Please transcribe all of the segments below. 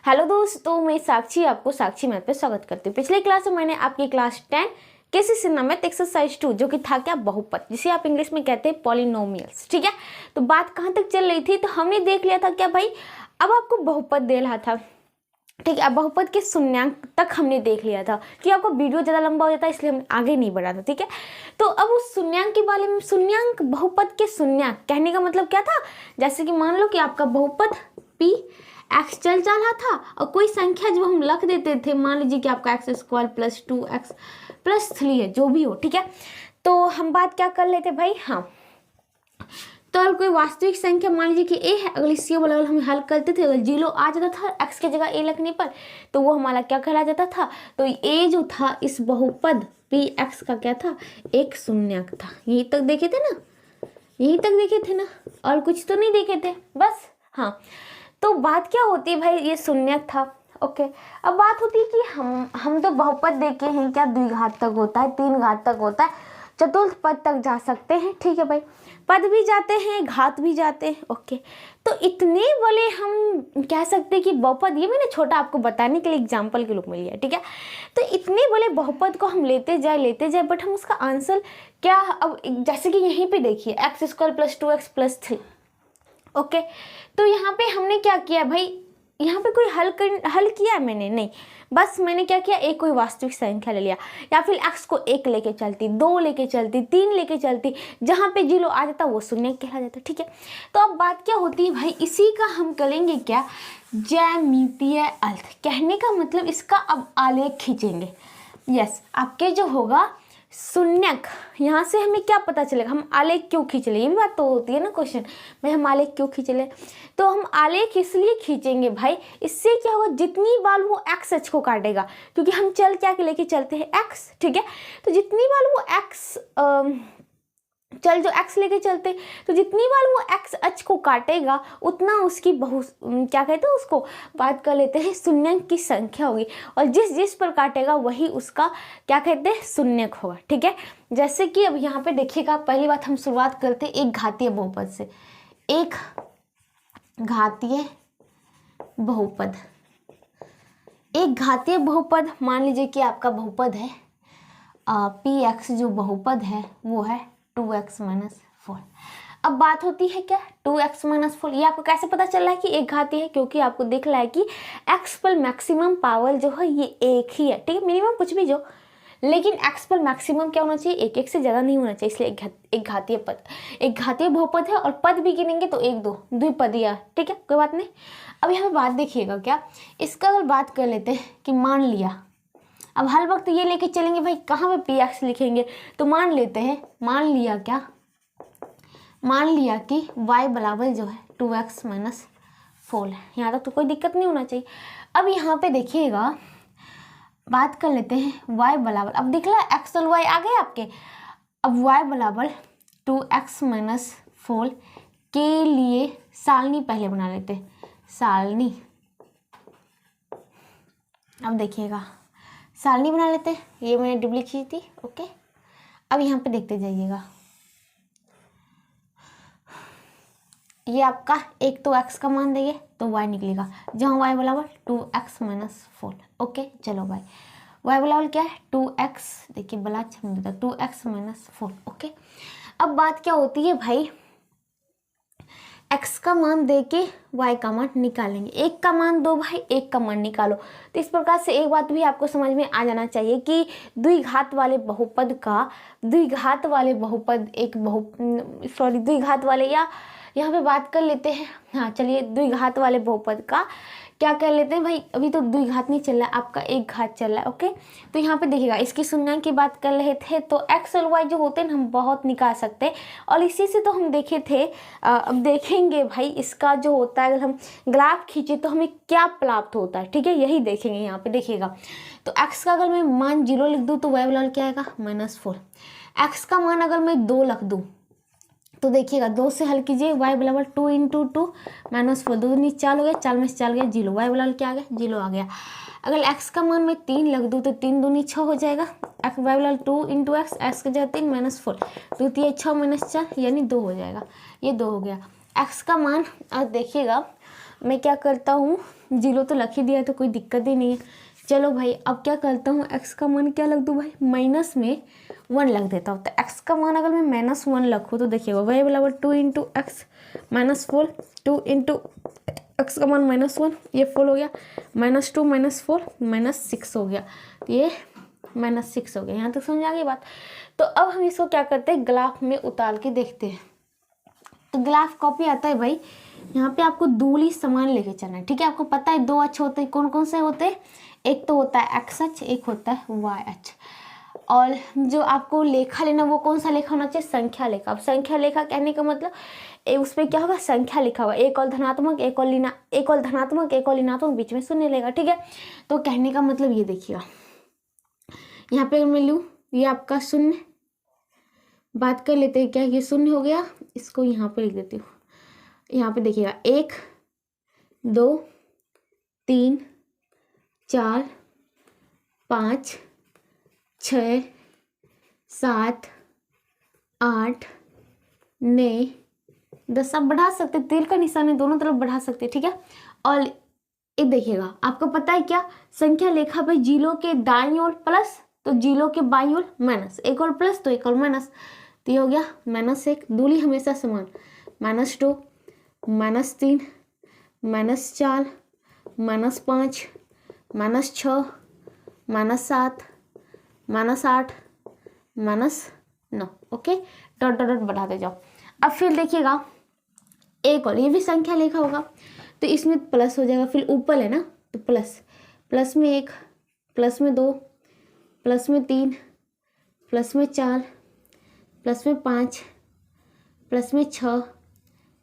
Hello दोस्तों, मैं साक्षी आपको साक्षी मैथ पे स्वागत करती हूँ। पिछले क्लास में मैंने आपकी क्लास 10 केसी मैथ एक्सरसाइज 2 जो कि था क्या बहुपद, जिसे आप इंग्लिश में कहते हैं पॉलिनोमियल्स। ठीक है, तो बात कहाँ तक चल रही थी, तो हमने देख लिया था क्या भाई, अब आपको बहुपद दे रहा था। ठीक है, अब बहुपद के शून्यांक तक हमने देख लिया था कि आपको वीडियो ज़्यादा लंबा हो जाता है, इसलिए हम आगे नहीं बढ़ा था। ठीक है, तो अब उस शून्यांक के बारे में, शून्यांक बहुपद के शून्यांक कहने का मतलब क्या था, जैसे कि मान लो कि आपका बहुपद p x चल रहा था और कोई संख्या जब हम रख देते थे, मान लीजिए कि आपका x square plus 2x plus 3 है, जो भी हो। ठीक है, तो हम बात क्या कर लेते भाई, हाँ, तो अगर कोई वास्तविक संख्या मान लीजिए कि a है, अगर इसी वाला हम हल करते थे, अगर 0 आ जाता था x की जगह a लगने पर, तो वो हमारा क्या कहला जाता था, तो a जो था इस बहुपद px का क्या था, एक शून्यक था। यहीं तक देखे थे ना, यहीं तक देखे थे ना, और कुछ तो नहीं देखे थे बस। हाँ, तो बात क्या होती है भाई, ये शून्यक था। ओके, अब बात होती है कि हम तो बहुपद देखे हैं क्या, द्विघात तक होता है, 3 घात तक होता है, चतुर्थ पद तक जा सकते हैं। ठीक है भाई, पद भी जाते हैं, घात भी जाते हैं। ओके, तो इतने बड़े हम कह सकते हैं कि बहुपद, ये मैंने छोटा आपको बताने के लिए एग्जाम्पल के रूप में लिया। ठीक है, तो इतने बड़े बहुपद को हम लेते जाए, बट हम उसका आंसर क्या, अब जैसे कि यहीं पे देखिए x square plus 2x plus 3। Okay, तो यहाँ पे हमने क्या किया भाई, यहाँ पे कोई हल किया है मैंने नहीं, बस मैंने क्या किया, एक कोई वास्तविक संख्या ले लिया, या फिर x को 1 लेके चलती, 2 लेके चलती, 3 लेके चलती, जहाँ पे 0 आ जाता वो शून्य कहला जाता। ठीक है, तो अब बात क्या होती है भाई, इसी का हम करेंगे क्या, ज्यामितीय अर्थ। कहने का मतलब इसका अब आलेख खींचेंगे। यस, आपके जो होगा शून्यक, यहाँ से हमें क्या पता चलेगा, हम आलेख क्यों खींच ले, ये भी बात तो होती है ना क्वेश्चन में, हम आलेख क्यों खींच ले, तो हम आलेख इसलिए खींचेंगे भाई, इससे क्या होगा, जितनी बार वो एक्स अक्ष को काटेगा, क्योंकि हम चल क्या के लेके चलते हैं एक्स। ठीक है, तो जितनी बार वो एक्स चल जो x लेके चलते, तो जितनी बार वो x अक्ष को काटेगा उतना उसकी क्या कहते हैं, उसको बात कर लेते हैं शून्यक की संख्या होगी, और जिस पर काटेगा वही उसका क्या कहते हैं, शून्यक होगा। ठीक है, जैसे कि अब यहाँ पे देखिएगा, पहली बात हम शुरुआत करते हैं एक घातीय बहुपद से। एक घातीय बहुपद, एक घातीय बहुपद मान लीजिए कि आपका बहुपद है px, जो बहुपद है वो है 2x माइनस 4। अब बात होती है क्या, 2x माइनस 4, ये आपको कैसे पता चल रहा है कि एक घातीय है, क्योंकि आपको दिख रहा है कि x पर मैक्सिमम पावर जो है ये एक ही है। ठीक है, मिनिमम कुछ भी जो, लेकिन x पर मैक्सिमम क्या होना चाहिए, एक से ज़्यादा नहीं होना चाहिए, इसलिए एक घातीय पद, एक घातीय बहुपद है, और पद भी गिनेंगे तो 1 2 द्विपदीय। ठीक है, कोई बात नहीं। अब यहाँ पे बात देखिएगा क्या, इसका अगर बात कर लेते हैं कि मान लिया, अब हर वक्त ये लेके चलेंगे भाई, कहाँ पे px लिखेंगे, तो मान लेते हैं, मान लिया क्या, मान लिया कि y बराबर जो है 2x माइनस 4 है, यहाँ तक तो कोई दिक्कत नहीं होना चाहिए। अब यहाँ पे देखिएगा, बात कर लेते हैं y बराबर, अब दिख रहा है x और y आ गए आपके, अब y बराबर 2x माइनस 4 के लिए सारणी पहले बना लेते हैं, सारणी। अब देखिएगा, सारणी बना लेते हैं, ये मैंने डुप्ली खींची थी। ओके, अब यहाँ पे देखते जाइएगा, ये आपका एक तो x का मान देंगे तो y निकलेगा, जहाँ y बराबर 2x माइनस 4। ओके, चलो भाई, y बराबर क्या है 2x, देखिए बला छम देता 2x माइनस 4। ओके, अब बात क्या होती है भाई, x का मान दे के y का मान निकालेंगे, एक का मान दो भाई, एक का मान निकालो। तो इस प्रकार से एक बात भी आपको समझ में आ जाना चाहिए कि द्विघात वाले बहुपद का, द्विघात वाले बहुपद एक द्विघात वाले, या यहाँ पे बात कर लेते हैं, हाँ चलिए, द्विघात वाले बहुपद का क्या कर लेते हैं भाई, अभी तो द्विघात नहीं चल रहा है, आपका एक घात चल रहा है। ओके, तो यहाँ पे देखिएगा, इसकी शून्यक की बात कर रहे थे, तो x और y जो होते हैं हम बहुत निकाल सकते हैं, और इसी से तो हम देखे थे। अब देखेंगे भाई, इसका जो होता है, अगर हम ग्राफ खींचे तो हमें क्या प्राप्त होता है। ठीक है, यही देखेंगे। यहाँ पे देखिएगा, तो x का अगर मैं मान 0 लिख दूँ तो y बराबर क्या आएगा, -4। x का मान अगर मैं 2 लिख दूँ तो देखिएगा, 2 से हल कीजिए, y बराबर 2 × 2 -4, 2 दूनी 4 हो गया, 4 में से 4 गया 0, y बराबर क्या आ गया, 0 आ गया। अगर x का मान मैं 3 लग दूँ तो 3 दूनी 6 हो जाएगा, y बराबर 2 × x, x की जगह 3 -4, 2 3 6 -4 यानी 2 हो जाएगा, ये 2 हो गया। x का मान, अब देखिएगा मैं क्या करता हूँ, 0 तो लख ही दिया तो कोई दिक्कत ही नहीं है। चलो भाई अब क्या करता हूँ, x का मान क्या लग दूँ भाई, माइनस में 1 लग देता हूँ। तो x का मान अगर मैं -1 लखूँ तो देखिएगा वही बराबर 2 into x minus 4, 2 into x का मान -1, ये 4 हो गया, -2 -4 -6 हो गया, तो ये -6 हो गया। यहाँ तक समझ आ गई बात। तो अब हम इसको क्या करते हैं, ग्राफ में उतार के देखते हैं। तो ग्राफ कॉपी आता है भाई, यहाँ पे आपको दूरी समान लेके चलना है, ठीक है। आपको पता है 2 अक्ष होते हैं, कौन कौन से होते हैं, एक तो होता है एक्स अक्ष, एक होता है वाई अक्ष। और जो आपको लेखा लेना वो कौन सा लेखा होना चाहिए, संख्या लेखा। अब संख्या लेखा कहने का मतलब उस पर क्या होगा, संख्या लिखा हुआ, एक और धनात्मक एक और धनात्मक एक और ऋणात्मक, बीच में शून्य लेगा, ठीक है। तो कहने का मतलब ये देखिएगा, यहाँ पे मैं लूँ ये आपका शून्य, बात कर लेते हैं क्या, ये शून्य हो गया, इसको यहाँ पे लिख देती हूँ। यहाँ पे देखिएगा 1 2 3 4 5 6 7 8 9 10। आप बढ़ा सकते, तीर का निशान है दोनों तरफ बढ़ा सकते, ठीक है। और ये देखिएगा, आपको पता है क्या, संख्या लेखा पे जीरो के दाईं ओर प्लस तो जीरो के बाईं ओर माइनस, एक और प्लस तो एक और माइनस, तो ये हो गया -1। दूरी हमेशा समान, -2 -3 -4 -5 -6 -7 -8 -9। ओके, डॉट डॉट डॉट बढ़ाते जाओ। अब फिर देखिएगा एक और, ये भी संख्या लेखा होगा तो इसमें प्लस हो जाएगा, फिर ऊपर है ना तो प्लस में 1 प्लस में 2 प्लस में 3 प्लस में 4 प्लस में 5 प्लस में 6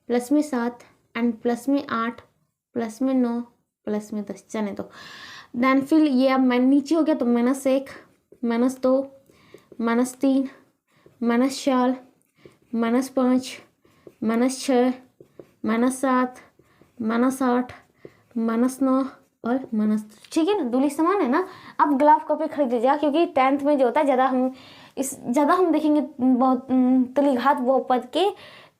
प्लस में 7 एंड प्लस में 8 प्लस में 9 प्लस में 10। चले तो देन फिर ये अब नीचे हो गया तो -1 -2 -3 -4 -5 -6 -7 -8 -9 और -10, ठीक है ना। दूरी समान है ना। अब ग्राफ कॉपी खरीद लीजिएगा, क्योंकि 10th में जो होता है ज़्यादा हम देखेंगे बहुत त्रिघात बहुपद के,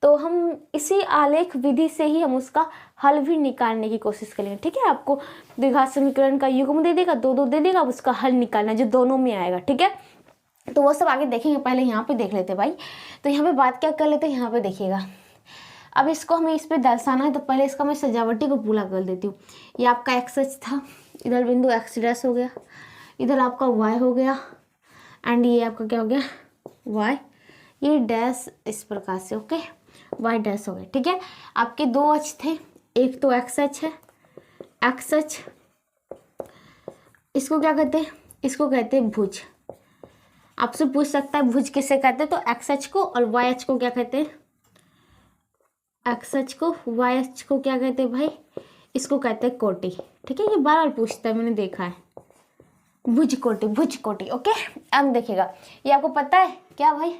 तो हम इसी आलेख विधि से ही हम उसका हल भी निकालने की कोशिश करेंगे, ठीक है। आपको द्विघात समीकरण का युग्म दे देगा, 2 दे देगा, अब उसका हल निकालना जो दोनों में आएगा, ठीक है। तो वो सब आगे देखेंगे, पहले यहाँ पे देख लेते भाई। तो यहाँ पे बात क्या कर लेते हैं, यहाँ पे देखिएगा। अब इसको हमें इस पर दर्शाना है तो पहले इसका मैं सजावटी को पूरा कर देती हूँ। ये आपका एक्स अक्ष था, इधर बिंदु एक्स डैश हो गया, इधर आपका वाई हो गया एंड ये आपका क्या हो गया वाई, ये डैश इस प्रकार से, ओके, वाई डैश हो गया, ठीक है। आपके 2 अक्ष थे, एक तो एक्स अक्ष है, एक्स अक्ष, इसको क्या कहते हैं, इसको कहते हैं भुज। आपसे पूछ सकता है भुज किसे कहते हैं, तो एक्स अक्ष को, और वाई अक्ष को क्या कहते हैं, एक्स अक्ष को, वाई अक्ष को क्या कहते हैं भाई, इसको कहते हैं कोटि, ठीक है। ये बार पूछता है, मैंने देखा है, भुज कोटि, ओके। अब देखिएगा, ये आपको पता है क्या भाई,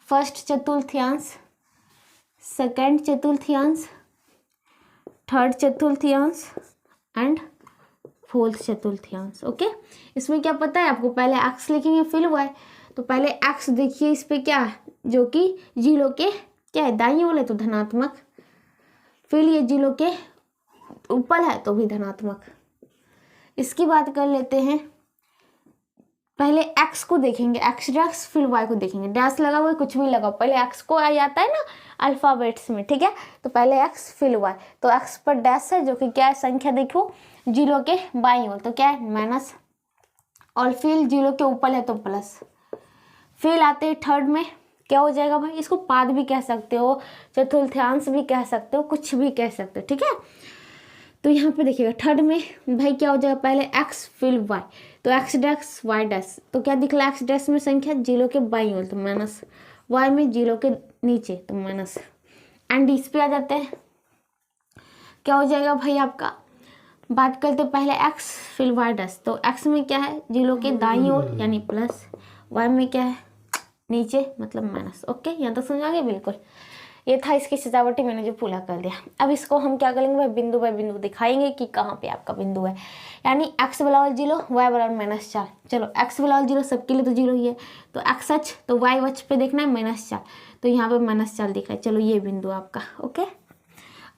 फर्स्ट चतुर्थांश, सेकंड चतुर्थांश, थर्ड चतुर्थांश एंड फोर्थ चतुर्थांश, ओके। इसमें क्या पता है आपको, पहले एक्स लिखेंगे फिर वाई। तो पहले एक्स देखिए, इस पे क्या है, जो कि जीरो के क्या है, दाईं ओर है तो धनात्मक, फिर ये जीरो के ऊपर है तो भी धनात्मक। इसकी बात कर लेते हैं, पहले एक्स को देखेंगे, एक्स डैश, फिर वाई को देखेंगे। डैश लगा हुआ है, कुछ भी लगाओ, पहले एक्स को आ जाता है ना अल्फाबेट्स में, ठीक है। तो पहले एक्स फिर वाई, तो एक्स पर डैश है जो कि क्या है, संख्या देखो जीरो के बाईं ओर तो क्या है माइनस, और फिर जीरो के ऊपर है तो प्लस। फिर आते हैं थर्ड में, क्या हो जाएगा भाई, इसको पाद भी कह सकते हो, चतुर्थांश भी कह सकते हो, कुछ भी कह सकते हो, ठीक है। तो यहाँ पे देखिएगा थर्ड में भाई क्या हो जाएगा, पहले एक्स फिर वाई, तो एक्स डैश वाई डैश, तो क्या दिख रहा है, एक्स डैश में संख्या जीरो के बाईं ओर तो माइनस, वाई में जीरो के नीचे तो माइनस, एंड इस पे आ जाते हैं, क्या हो जाएगा भाई आपका, बात करते पहले एक्स फिर वाई डैश, तो एक्स में क्या है, जीरो के दाईं ओर यानी प्लस, वाई में क्या है नीचे मतलब माइनस, ओके। यहाँ तो समझ आ गया बिल्कुल। ये था इसकी सजावटी, मैंने जो पूरा कर दिया। अब इसको हम क्या करेंगे भाई, बिंदु बाय बिंदु दिखाएंगे कि कहाँ पे आपका बिंदु है, यानी एक्स बराबर 0, वाई बराबर -4। चलो एक्स बराबर 0 सबके लिए तो 0 ही है, तो एक्स अक्ष, तो वाई अक्ष पे देखना है -4, तो यहाँ पे -4 दिखा है। चलो ये बिंदु आपका, ओके।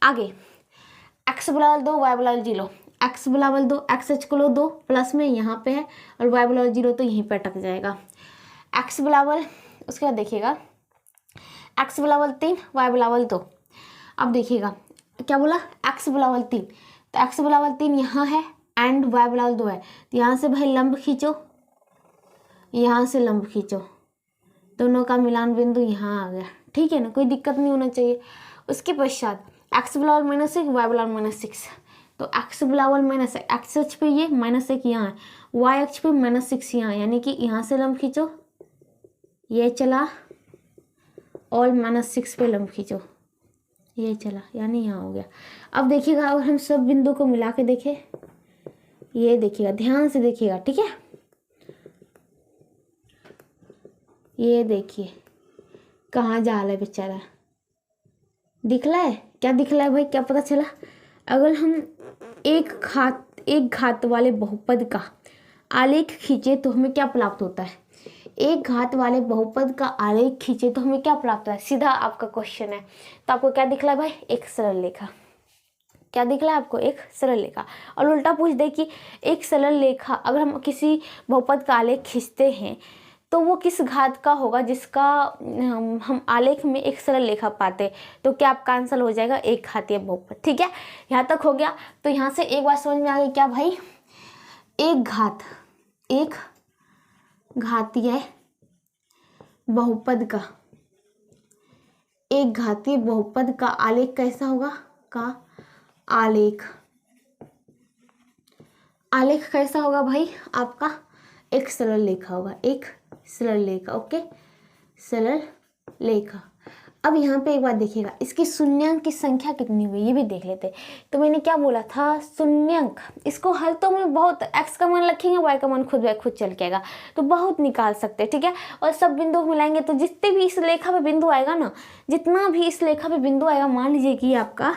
आगे एक्स बराबर 2 वाई बराबर 0, एक्स बराबर 2 एक्स एच को लो 2 प्लस में यहाँ पे है और वाई बराबर 0 तो यहीं पे अटक जाएगा। एक्स बराबर, उसके बाद देखिएगा एक्स बराबर 3 वाई बराबर 2। अब देखिएगा क्या बोला, एक्स बराबर 3, तो एक्स बराबर 3 यहाँ है एंड वाई बराबर 2 है, तो यहाँ से भाई लंब खींचो, यहाँ से लंब खींचो, दोनों का मिलान बिंदु यहाँ आ गया, ठीक है ना, कोई दिक्कत नहीं होना चाहिए। उसके पश्चात एक्स बराबर -6 वाई बराबर -6, तो एक्स बराबर माइनस एक्स अक्ष पे ये -1 यहाँ है, वाई अक्ष पे -6 यहाँ, यानी कि यहाँ से लंब खींचो, ये चला और -6 पे लंब खींचो, ये चला, यानी यहाँ हो गया। अब देखिएगा अगर हम सब बिंदु को मिला के देखें, ये देखिएगा ध्यान से देखिएगा, ठीक है, ये देखिए कहाँ जा रहा है बेचारा, दिख रहा है, क्या दिख रहा है भाई, क्या पता चला। अगर हम एक घात वाले बहुपद का आलेख खींचे तो हमें क्या प्राप्त होता है, एक घात वाले बहुपद का आलेख खींचे तो हमें क्या प्राप्त होता है, सीधा आपका क्वेश्चन है। तो आपको क्या दिख रहा है भाई, एक सरल रेखा, क्या दिख रहा है आपको, एक सरल रेखा। और उल्टा पूछ दे कि एक सरल रेखा अगर हम किसी बहुपद का आलेख खींचते हैं तो वो किस घात का होगा जिसका हम आलेख में एक सरल रेखा पाते, तो क्या आपका आंसर हो जाएगा एक घातीय बहुपद। ठीक है, यहाँ तक हो गया। तो यहाँ से एक बात समझ में आ गई क्या भाई, एक घातीय बहुपद का, एक घातीय बहुपद का आलेख कैसा होगा, का आलेख कैसा होगा भाई आपका, एक सरल रेखा होगा, एक सरल रेखा। ओके, सरल रेखा। अब यहाँ पे एक बात देखिएगा, इसकी शून्यांक की संख्या कितनी हुई ये भी देख लेते। तो मैंने क्या बोला था, शून्यांक, इसको हल तो में बहुत एक्स का मान रखेंगे, वाई का मान खुद चल के आएगा, तो बहुत निकाल सकते हैं। ठीक है, और सब बिंदु को मिलाएंगे तो जितने भी इस रेखा पे बिंदु आएगा ना, जितना भी इस रेखा पे बिंदु आएगा, मान लीजिए कि आपका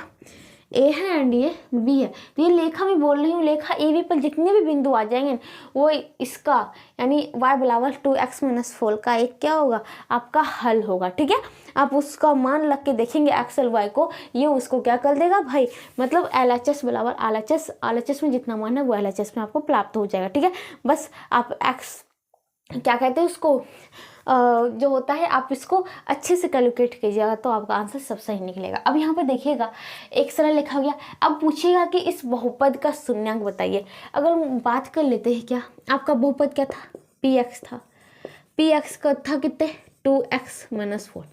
ए है एंड ये बी है, तो ये लेखा मैं बोल रही हूँ, लेखा ए बी पर जितने भी बिंदु आ जाएंगे वो इसका यानी y बराबर 2x-4 का एक क्या होगा, आपका हल होगा। ठीक है, आप उसका मान लग के देखेंगे एक्स और वाई को, ये उसको क्या कर देगा भाई, मतलब LHS बराबर LHS में जितना मान है वो LHS में आपको प्राप्त हो जाएगा। ठीक है, बस आप एक्स क्या कहते हैं उसको जो होता है, आप इसको अच्छे से कैलकुलेट कीजिएगा तो आपका आंसर सब सही निकलेगा। अब यहाँ पे देखिएगा एक सरल लिखा गया। अब पूछिएगा कि इस बहुपद का शून्यांक बताइए। अगर बात कर लेते हैं, क्या आपका बहुपद क्या था, px था, px का था कितने 2x-4,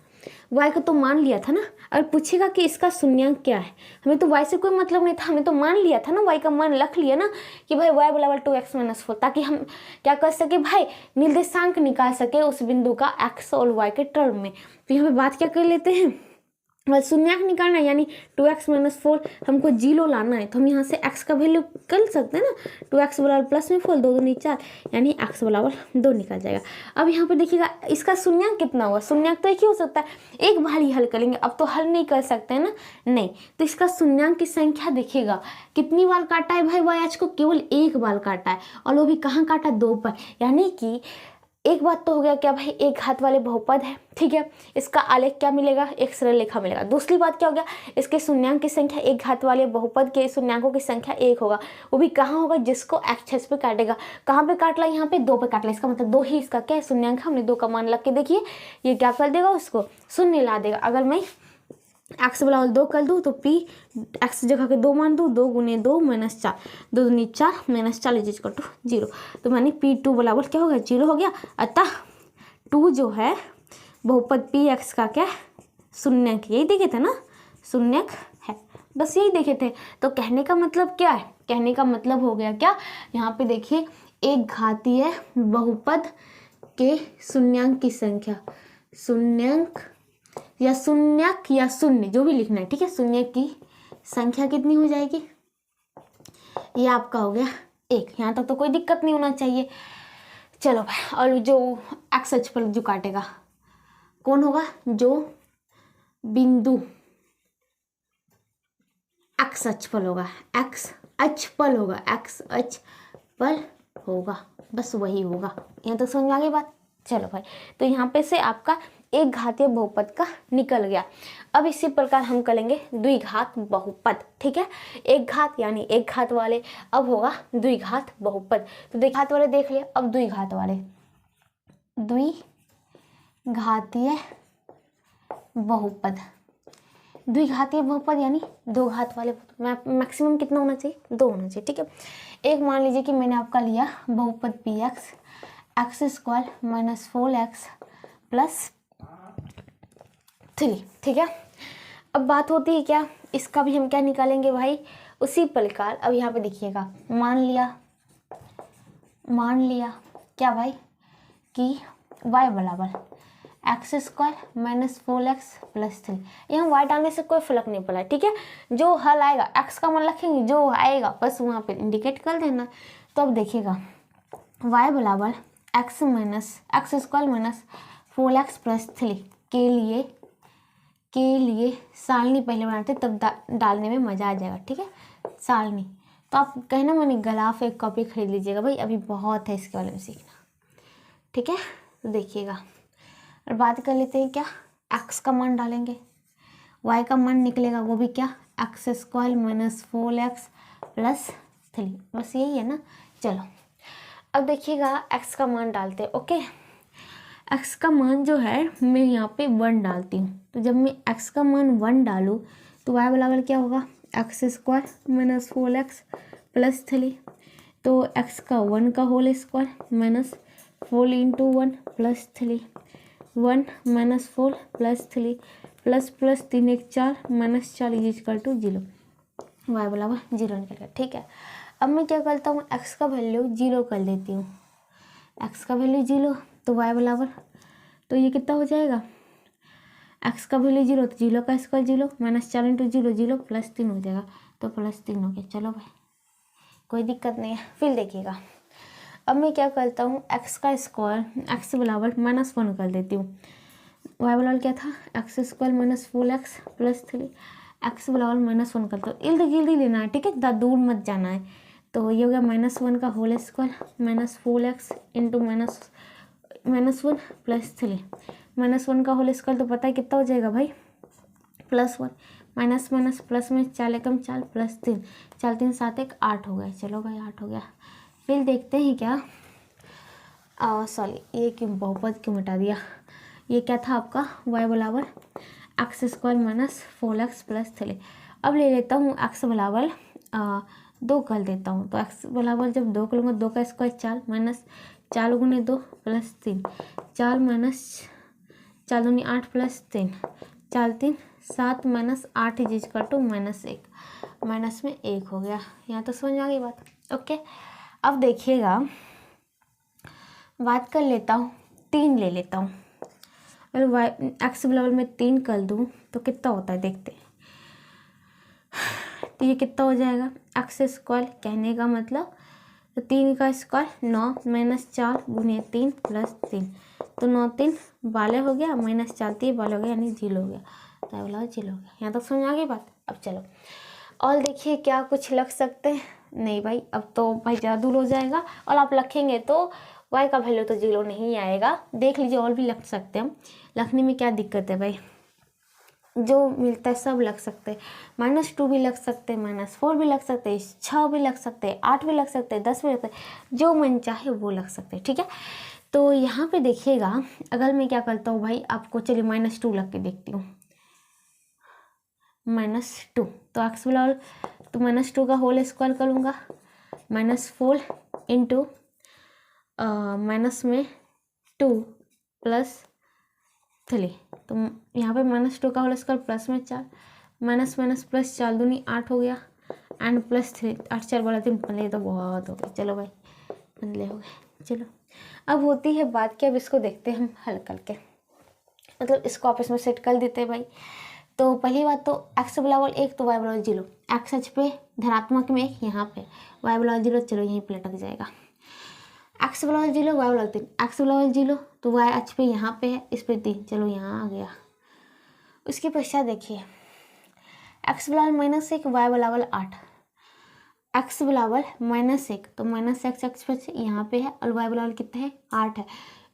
y का तो मान लिया था ना। अगर पूछेगा कि इसका शून्यांक क्या है, हमें तो y से कोई मतलब नहीं था, हमें तो मान लिया था ना, y का मान रख लिया ना कि भाई y बराबर 2x-4, ताकि हम क्या कर सके भाई, निर्देशांक निकाल सके उस बिंदु का x और y के टर्म में। तो यहाँ पे बात क्या कर लेते हैं, शून्यांक निकालना है, यानी 2x-4 हमको 0 लाना है, तो हम यहाँ से x का वैल्यू कर सकते हैं ना, 2x बराबर +4 2 दूनी 4, यानी x बराबर 2 निकल जाएगा। अब यहाँ पे देखिएगा इसका शून्यांक कितना हुआ, शून्यांक तो एक ही हो सकता है, एक बार ही हल करेंगे, अब तो हल नहीं कर सकते हैं ना, नहीं। तो इसका शून्यांक की संख्या देखिएगा कितनी बार काटा है भाई, वाई को केवल एक बार काटा है, और वो भी कहाँ काटा, 2 पर। यानी कि एक बात तो हो गया क्या भाई, एक घात वाले बहुपद है। ठीक है, इसका आलेख क्या मिलेगा, एक सरल रेखा मिलेगा। दूसरी बात क्या हो गया, इसके शून्यांक की संख्या, एक घात वाले बहुपद के शून्यांकों की संख्या 1 होगा, वो भी कहाँ होगा, जिसको एक्स पे काटेगा। कहाँ पे काट ला, यहाँ पे 2 पे काट ला, इसका मतलब 2 ही इसका क्या है शून्यांक, हमने 2 का मान लग के देखिए, ये क्या कर देगा, उसको शून्य ला देगा। अगर मैं एक्स बराबर 2 कर दूँ तो पी एक्स जगह के 2 मान दूँ, 2 गुने 2 -4, 2 दूनी 4 -4 इज इक्वल टू 0, तो मैंने P2 बराबर क्या हो गया, 0 हो गया। अतः 2 जो है बहुपद PX का क्या शून्यक, यही देखे थे ना, शून्यक है, बस यही देखे थे। तो कहने का मतलब क्या है, कहने का मतलब हो गया क्या, यहाँ पे देखिए एक घातीय बहुपद के शून्यांक की संख्या, शून्यक या शून्यक या शून्य जो भी लिखना है, ठीक है, शून्य की संख्या कितनी हो जाएगी, ये आपका हो गया 1। यहाँ तक तो कोई दिक्कत नहीं होना चाहिए। चलो भाई, और जो एक्स अक्ष पर जो काटेगा कौन होगा, जो बिंदु एक्स अक्ष पर होगा, एक्स अक्ष पर होगा, एक्स अक्ष पर होगा, बस वही होगा। यहाँ तक समझ में आ गई बात। चलो भाई, तो यहाँ पे से आपका एक घातीय बहुपद का निकल गया। अब इसी प्रकार हम करेंगे द्विघात बहुपद, ठीक है। एक घात यानी एक घात वाले, अब होगा द्विघात बहुपद। तो द्विघात वाले देख लिया, अब द्विघात वाले, द्विघातीय बहुपद। द्विघातीय बहुपद यानी दो घात वाले, मैक्सिमम कितना होना चाहिए, 2 होना चाहिए, ठीक है। एक मान लीजिए कि मैंने आपका लिया बहुपद P x, x square minus 4x plus 3, ठीक है। अब बात होती है क्या, इसका भी हम क्या निकालेंगे भाई, उसी प्रकार। अब यहाँ पे देखिएगा, मान लिया क्या भाई कि y बराबर x square minus 4x plus 3। यहाँ y डालने से कोई फर्क नहीं पड़ा, ठीक है। जो हल आएगा x का मान रखेंगे, जो आएगा बस वहाँ पे इंडिकेट कर देना। तो अब देखिएगा y बराबर x square minus 4x plus 3 के लिए सालनी पहले बनाते, तब डालने में मज़ा आ जाएगा, ठीक है। सालनी तो आप कहना मैंने ग्राफ एक कॉपी खरीद लीजिएगा भाई, अभी बहुत है इसके बारे में सीखना, ठीक है। तो देखिएगा, और बात कर लेते हैं क्या, x का मान डालेंगे, y का मान निकलेगा वो भी क्या, x square minus 4x plus 3, बस यही है ना। चलो अब देखिएगा x का मान डालते हैं, ओके। x का मान जो है मैं यहाँ पे 1 डालती हूँ। तो जब मैं x का मान 1 डालूँ तो y बराबर क्या होगा, x square minus 4x plus 3। तो x का 1 का whole square minus 4 into 1 plus 3, 1 minus 4 plus 3 plus 3 1 4 minus 4 इक्वल टू 0, y बराबर 0 निकल गया, ठीक है। अब मैं क्या करता हूँ, x का वैल्यू 0 कर देती हूँ, x का वैल्यू 0 तो y बराबर, तो ये कितना हो जाएगा, x का वैल्यू 0 तो 0 का स्क्वायर 0 माइनस 4 इंटू 0 0 प्लस 3 हो जाएगा, तो प्लस 3 हो गया। चलो भाई कोई दिक्कत नहीं है। फिर देखिएगा, अब मैं क्या करता हूँ, x का स्क्वायर x बराबर -1 कर देती हूँ, y बराबर क्या था, x square minus 4x plus 3, x बराबर -1 कर दो, इर्द गिर्द लेना है, ठीक है, ज़्यादा दूर मत जाना है। तो ये हो गया -1 का whole square minus 4x into -1 plus 3, -1 का होल स्क्वायर तो पता है कितना हो जाएगा भाई, +1 माइनस माइनस प्लस में 4 एकम 4 प्लस 3, 4 3 7 1 8 हो गया। चलो भाई 8 हो गया। फिर देखते हैं क्या, सॉरी ये क्यों बहुपद क्यों मिटा दिया, ये क्या था आपका y बराबर x square minus 4x plus 3। अब ले लेता हूँ x बराबर 2 कर देता हूँ, तो x बराबर जब 2 करूँगा 2 का स्क्वायर 4 माइनस 4 गुने 2 प्लस 3, 4 माइनस 4 दूनी 8 plus 3, 4 3 7 minus 8 equal to -1, minus में 1 हो गया। यहाँ तो समझ आ गई बात, ओके। अब देखिएगा, बात कर लेता हूँ, 3 ले लेता हूँ, अगर एक्स बराबर में 3 कर दूँ तो कितना होता है देखते हैं। तो ये कितना हो जाएगा, एक्स स्क्वायर कहने का मतलब तो 3 का स्क्वायर 9 माइनस 4 गुने 3 प्लस 3, तो 9 3 12 हो गया, माइनस 4 3 12 हो गया, यानी 0 हो गया, तो बोला 0 हो गया। यहाँ तक समझ आ गई बात। अब चलो और देखिए क्या कुछ लग सकते हैं, नहीं भाई अब तो भाई ज़्यादा दूर हो जाएगा, और आप रखेंगे तो y का वैल्यू तो 0 नहीं आएगा। देख लीजिए और भी लग सकते हैं, लिखने में क्या दिक्कत है भाई, जो मिलता है सब लग सकते हैं, -2 भी लग सकते हैं, -4 भी लग सकते हैं, 6 भी लग सकते हैं, 8 भी लग सकते हैं, 10 भी लग सकते हैं, जो मन चाहे वो लग सकते हैं, ठीक है। तो यहाँ पे देखिएगा, अगर मैं क्या करता हूँ भाई, आपको चलिए -2 लग के देखती हूँ, -2 तो एक्स बराबर तो -2 का होल स्क्वायर करूँगा, -4 इंटू माइनस में 2 प्लस 3, तो यहाँ पे -2 का होल स्क्वायर प्लस में 4, माइनस माइनस प्लस 4 दूनी 8 हो गया, एंड प्लस 3 8 4 वाला 3 15 तो बहुत हो गया। चलो भाई 15 हो गए। चलो अब होती है बात कि अब इसको देखते हैं हम हल करके, मतलब इसको आप इसमें सेट कर देते हैं भाई। तो पहली बात तो एक्स बराबर 1 तो y बराबर 0, एक्स एच पे धनात्मक में 1 यहाँ पे, y बराबर 0 चलो यहीं पे लटक जाएगा, एक्स बराबर 0 y बराबर 3, एक्स बराबर 0 तो y एच पे यहाँ पे है, इस पे 3 चलो यहाँ आ गया। उसके पश्चात देखिए एक्स बराबर -1 y बराबर 8, एक्स बराबर -1 तो -x एक्स पे यहाँ पे है, और y बराबर कितना है 8 है,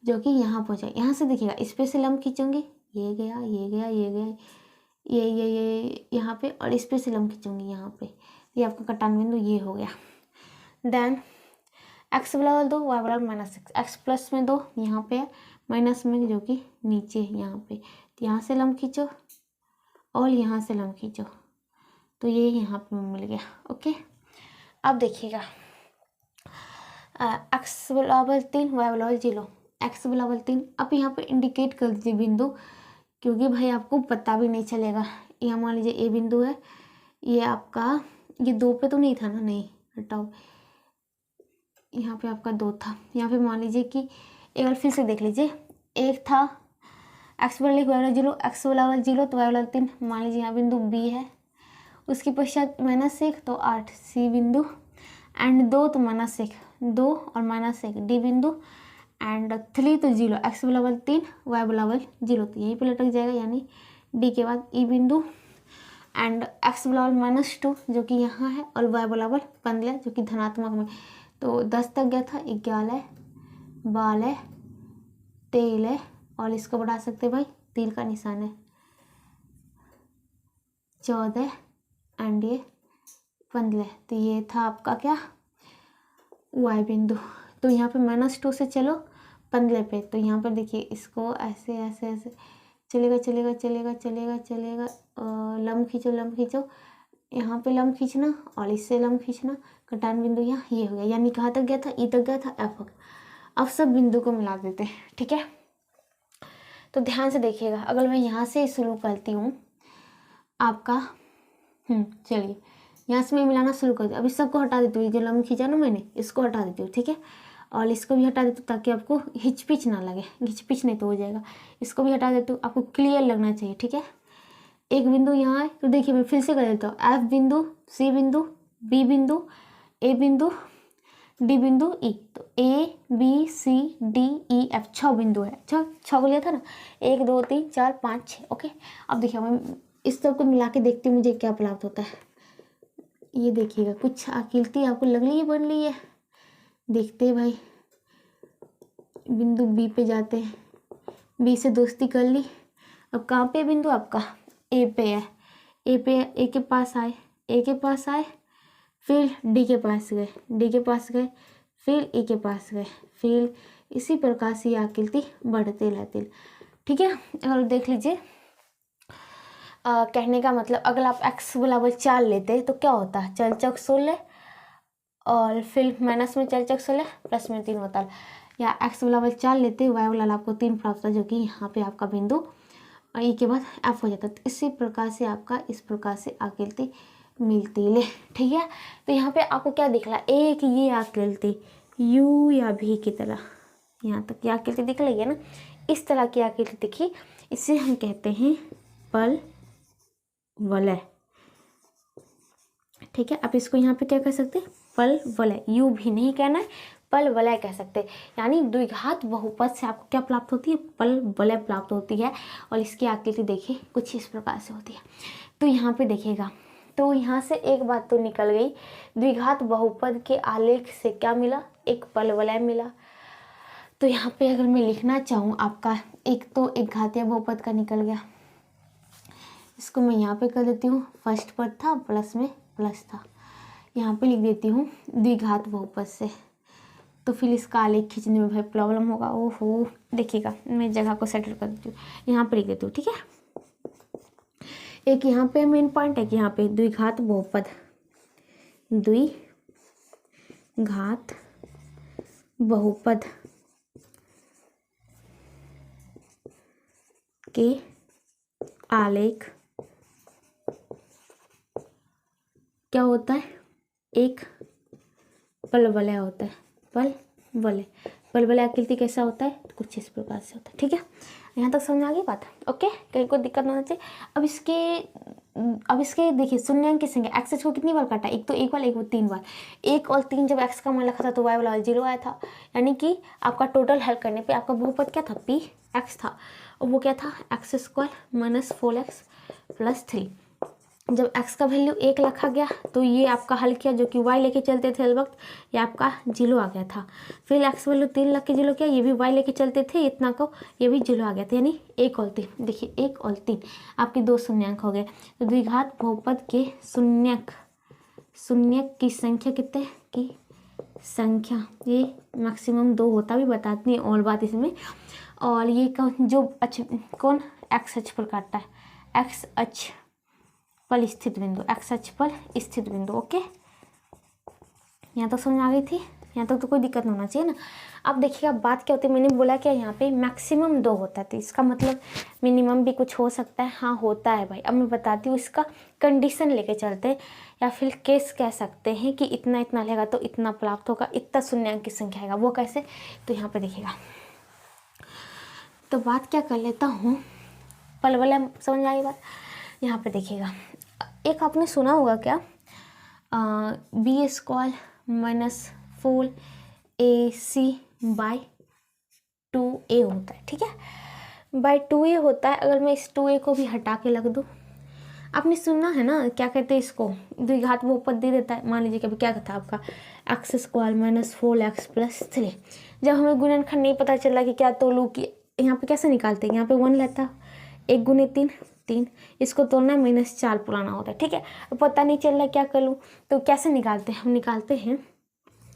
जो कि यहाँ पहुँचा। यहाँ से देखिएगा इस पे से लंब खींचूंगी, ये गया ये गया ये गया, ये यहाँ पे, और इस पे से लंब खींचूंगी यहाँ पे, ये आपका कटान बिंदु ये हो गया। देन एक्स बराबर 2 वाई बराबर -6, एक्स प्लस में 2 यहाँ पे है, माइनस में जो कि नीचे यहाँ पे, तो यहाँ से लंब खींचो और यहाँ से लंब खींचो, तो ये यहाँ पे मिल गया। ओके, अब देखिएगा एक्स बराबर 3 वाई बराबर 0, एक्स बराबर 3। अब यहाँ पे इंडिकेट कर दीजिए बिंदु, क्योंकि भाई आपको पता भी नहीं चलेगा। यहाँ मान लीजिए ए बिंदु है, ये आपका, ये 2 पे तो नहीं था ना, नहीं हटाओ, यहाँ पे आपका 2 था। यहाँ पे मान लीजिए कि एक बार फिर से देख लीजिए, एक था एक्स बराबर 0, एक्स बराबर 0 तो वाई बराबर 3, मान लीजिए यहाँ बिंदु बी है, उसके पश्चात -1 तो 8 सी बिंदु, एंड 2 तो -1 2 और -1 डी बिंदु, एंड 3 तो 0, एक्स बराबर 3 वाई बराबर 0, तो यहीं पे लटक जाएगा, यानी डी के बाद ई बिंदु, एंड एक्स बराबर -2 जो कि यहाँ है, और वाई बराबर 15 जो कि धनात्मक में, तो 10 तक गया था, 11 12 13, और इसको बढ़ा सकते भाई, तीर का निशान है, 14 एंड ये 15, तो ये था आपका क्या, वाई बिंदु। तो यहाँ पे -2 से चलो 15 पे, तो यहाँ पर देखिए इसको ऐसे ऐसे ऐसे चलेगा चलेगा चलेगा चलेगा चलेगा, लंब खींचो लंब खींचो, यहाँ पे लंब खींचना और इससे लंब खींचना, कटान बिंदु यहाँ ये हो गया, यानी कहाँ तक गया था, ई तक गया था, एफ। अब सब बिंदु को मिला देते हैं, ठीक है। तो ध्यान से देखिएगा, अगर मैं यहाँ से शुरू करती हूँ आपका, चलिए यहाँ से मैं मिलाना शुरू कर दूँ। अब इस सबको हटा देती हूँ, जो लंब खींचा ना मैंने, इसको हटा देती हूँ, ठीक है, और इसको भी हटा देती हूँ ताकि आपको हिचपिच ना लगे, हिचपिच नहीं तो हो जाएगा। इसको भी हटा देती हूँ, आपको क्लियर लगना चाहिए, ठीक है। एक बिंदु यहाँ है, तो देखिए मैं फिर से कर देता हूँ, एफ बिंदु, सी बिंदु, बी बिंदु, ए बिंदु, डी बिंदु, ई, तो A B C D E F 6 बिंदु है। 6 को लिया था ना, 1 2 3 4 5 6। ओके, अब देखिए मैं इस सब को मिला के देखती हूँ मुझे क्या प्राप्त होता है। ये देखिएगा, कुछ आकृति आपको लग रही है बन रही है, देखते हैं भाई। बिंदु बी पे जाते हैं, बी से दोस्ती कर ली। अब कहाँ पे बिंदु आपका, ए पे है, ए पे ए के पास आए, ए के पास आए, फिर डी के पास गए, डी के पास गए, फिर ई के पास गए, फिर इसी प्रकार से आकृति बढ़ते रहते, ठीक है। और देख लीजिए, कहने का मतलब अगर आप x बराबर 4 लेते तो क्या होता है, चल चौक 16, और फिर माइनस में चल चौक 16 प्लस में 3 होता है, या x बराबर 4 लेते y बराबर आपको 3 प्राप्त होता, जो कि यहाँ पे आपका बिंदु और ई के बाद f हो जाता है। तो इसी प्रकार से आपका इस प्रकार से आकृति मिलती ले, ठीक है। तो यहाँ पे आपको क्या दिख रहा है, एक ये आकृति u या v की तरह, यहाँ तक की आकृति दिख रही है ना, इस तरह की आकृति दिखी, इसे हम कहते हैं पल वलय, ठीक है। आप इसको यहाँ पे क्या कह सकते हैं, पल वलय, यू भी नहीं कहना है, पल वलय कह सकते हैं। यानी द्विघात बहुपद से आपको क्या प्राप्त होती है, पल वलय प्राप्त होती है। और इसकी आकृति देखिए कुछ इस प्रकार से होती है। तो यहाँ पे देखिएगा, तो यहाँ से एक बात तो निकल गई, द्विघात बहुपद के आलेख से क्या मिला, एक पल वलय मिला। तो यहाँ पे अगर मैं लिखना चाहूँ आपका, एक तो एक घातीय बहुपद का निकल गया, इसको मैं यहाँ पे कर देती हूँ, फर्स्ट पद था प्लस में प्लस था, यहाँ पे लिख देती हूँ द्विघात बहुपद से। तो फिर इसका आलेख खींचने में भाई प्रॉब्लम होगा, ओहो। देखिएगा मैं जगह को सेटल कर देती हूँ, यहाँ पे लिख देती हूँ, ठीक है। एक यहाँ पे मेन पॉइंट है कि यहाँ पे द्विघात बहुपद, द्विघात बहुपद के आलेख क्या होता है, एक पल वलय होता है, पल वलय। पल वलय आकृति कैसा होता है, तो कुछ इस प्रकार से होता है, ठीक है। यहाँ तक समझ आ गई बात, ओके, कहीं कोई दिक्कत ना होना चाहिए। अब इसके देखिए शून्यांक की संख्या, एक्स को कितनी बार काटा, एक तो एक बार, एक बार 3 बार, 1 और 3 जब एक्स का मान रखा था तो वाई वाला 0 आया था, यानी कि आपका टोटल हल करने पे आपका बहुपद क्या था, पी एक्स था, और वो क्या था, x² - 4x + 3। जब x का वैल्यू 1 रखा गया तो ये आपका हल किया, जो कि y लेके चलते थे हर वक्त, ये आपका 0 आ गया था। फिर x वैल्यू 3 रख के 0 किया, ये भी y लेके चलते थे इतना को, ये भी 0 आ गया था, यानी 1 और 3। देखिए 1 और 3 आपके 2 शून्यंक हो गए। तो द्विघात बहुपद के शून्यक की संख्या कितने की संख्या, ये मैक्सिमम 2 होता, भी बताती है और बात इसमें। और ये जो कौन x अक्ष पर काटता है, x अक्ष पर स्थित बिंदु, x अक्ष पर स्थित बिंदु। ओके, यहाँ तक समझ आ गई थी, यहाँ तक तो कोई दिक्कत नहीं होना चाहिए ना। अब देखिएगा बात क्या होती है, मैंने बोला क्या यहाँ पे मैक्सिमम 2 होता है, तो इसका मतलब मिनिमम भी कुछ हो सकता है। हाँ होता है भाई, अब मैं बताती हूँ, इसका कंडीशन लेके चलते हैं, या फिर केस कह सकते हैं कि इतना इतना लेगा तो इतना प्राप्त होगा, इतना शून्यंक की संख्या आएगा। वो कैसे, तो यहाँ पे देखिएगा, तो बात क्या कर लेता हूँ, पल वाला समझ आई बात। यहाँ पे देखिएगा, एक आपने सुना होगा क्या, B square minus 4ac by 2a होता है, ठीक है, बाई 2a होता है। अगर मैं इस 2a को भी हटा के रख दूँ, आपने सुना है ना, क्या कहते हैं इसको, द्विघात बहुपद दे देता है। मान लीजिए कभी क्या कहता है आपका x square minus 4x plus 3। जब हमें गुणनखंड नहीं पता चला कि क्या तोलूं, कि यहाँ पे कैसे निकालते हैं, यहाँ पे 1 रहता, 1 गुने 3 3, इसको तोड़ना -4 पुराना होता है, ठीक है। अब पता नहीं चल रहा क्या करूँ, तो कैसे निकालते हैं, हम निकालते हैं,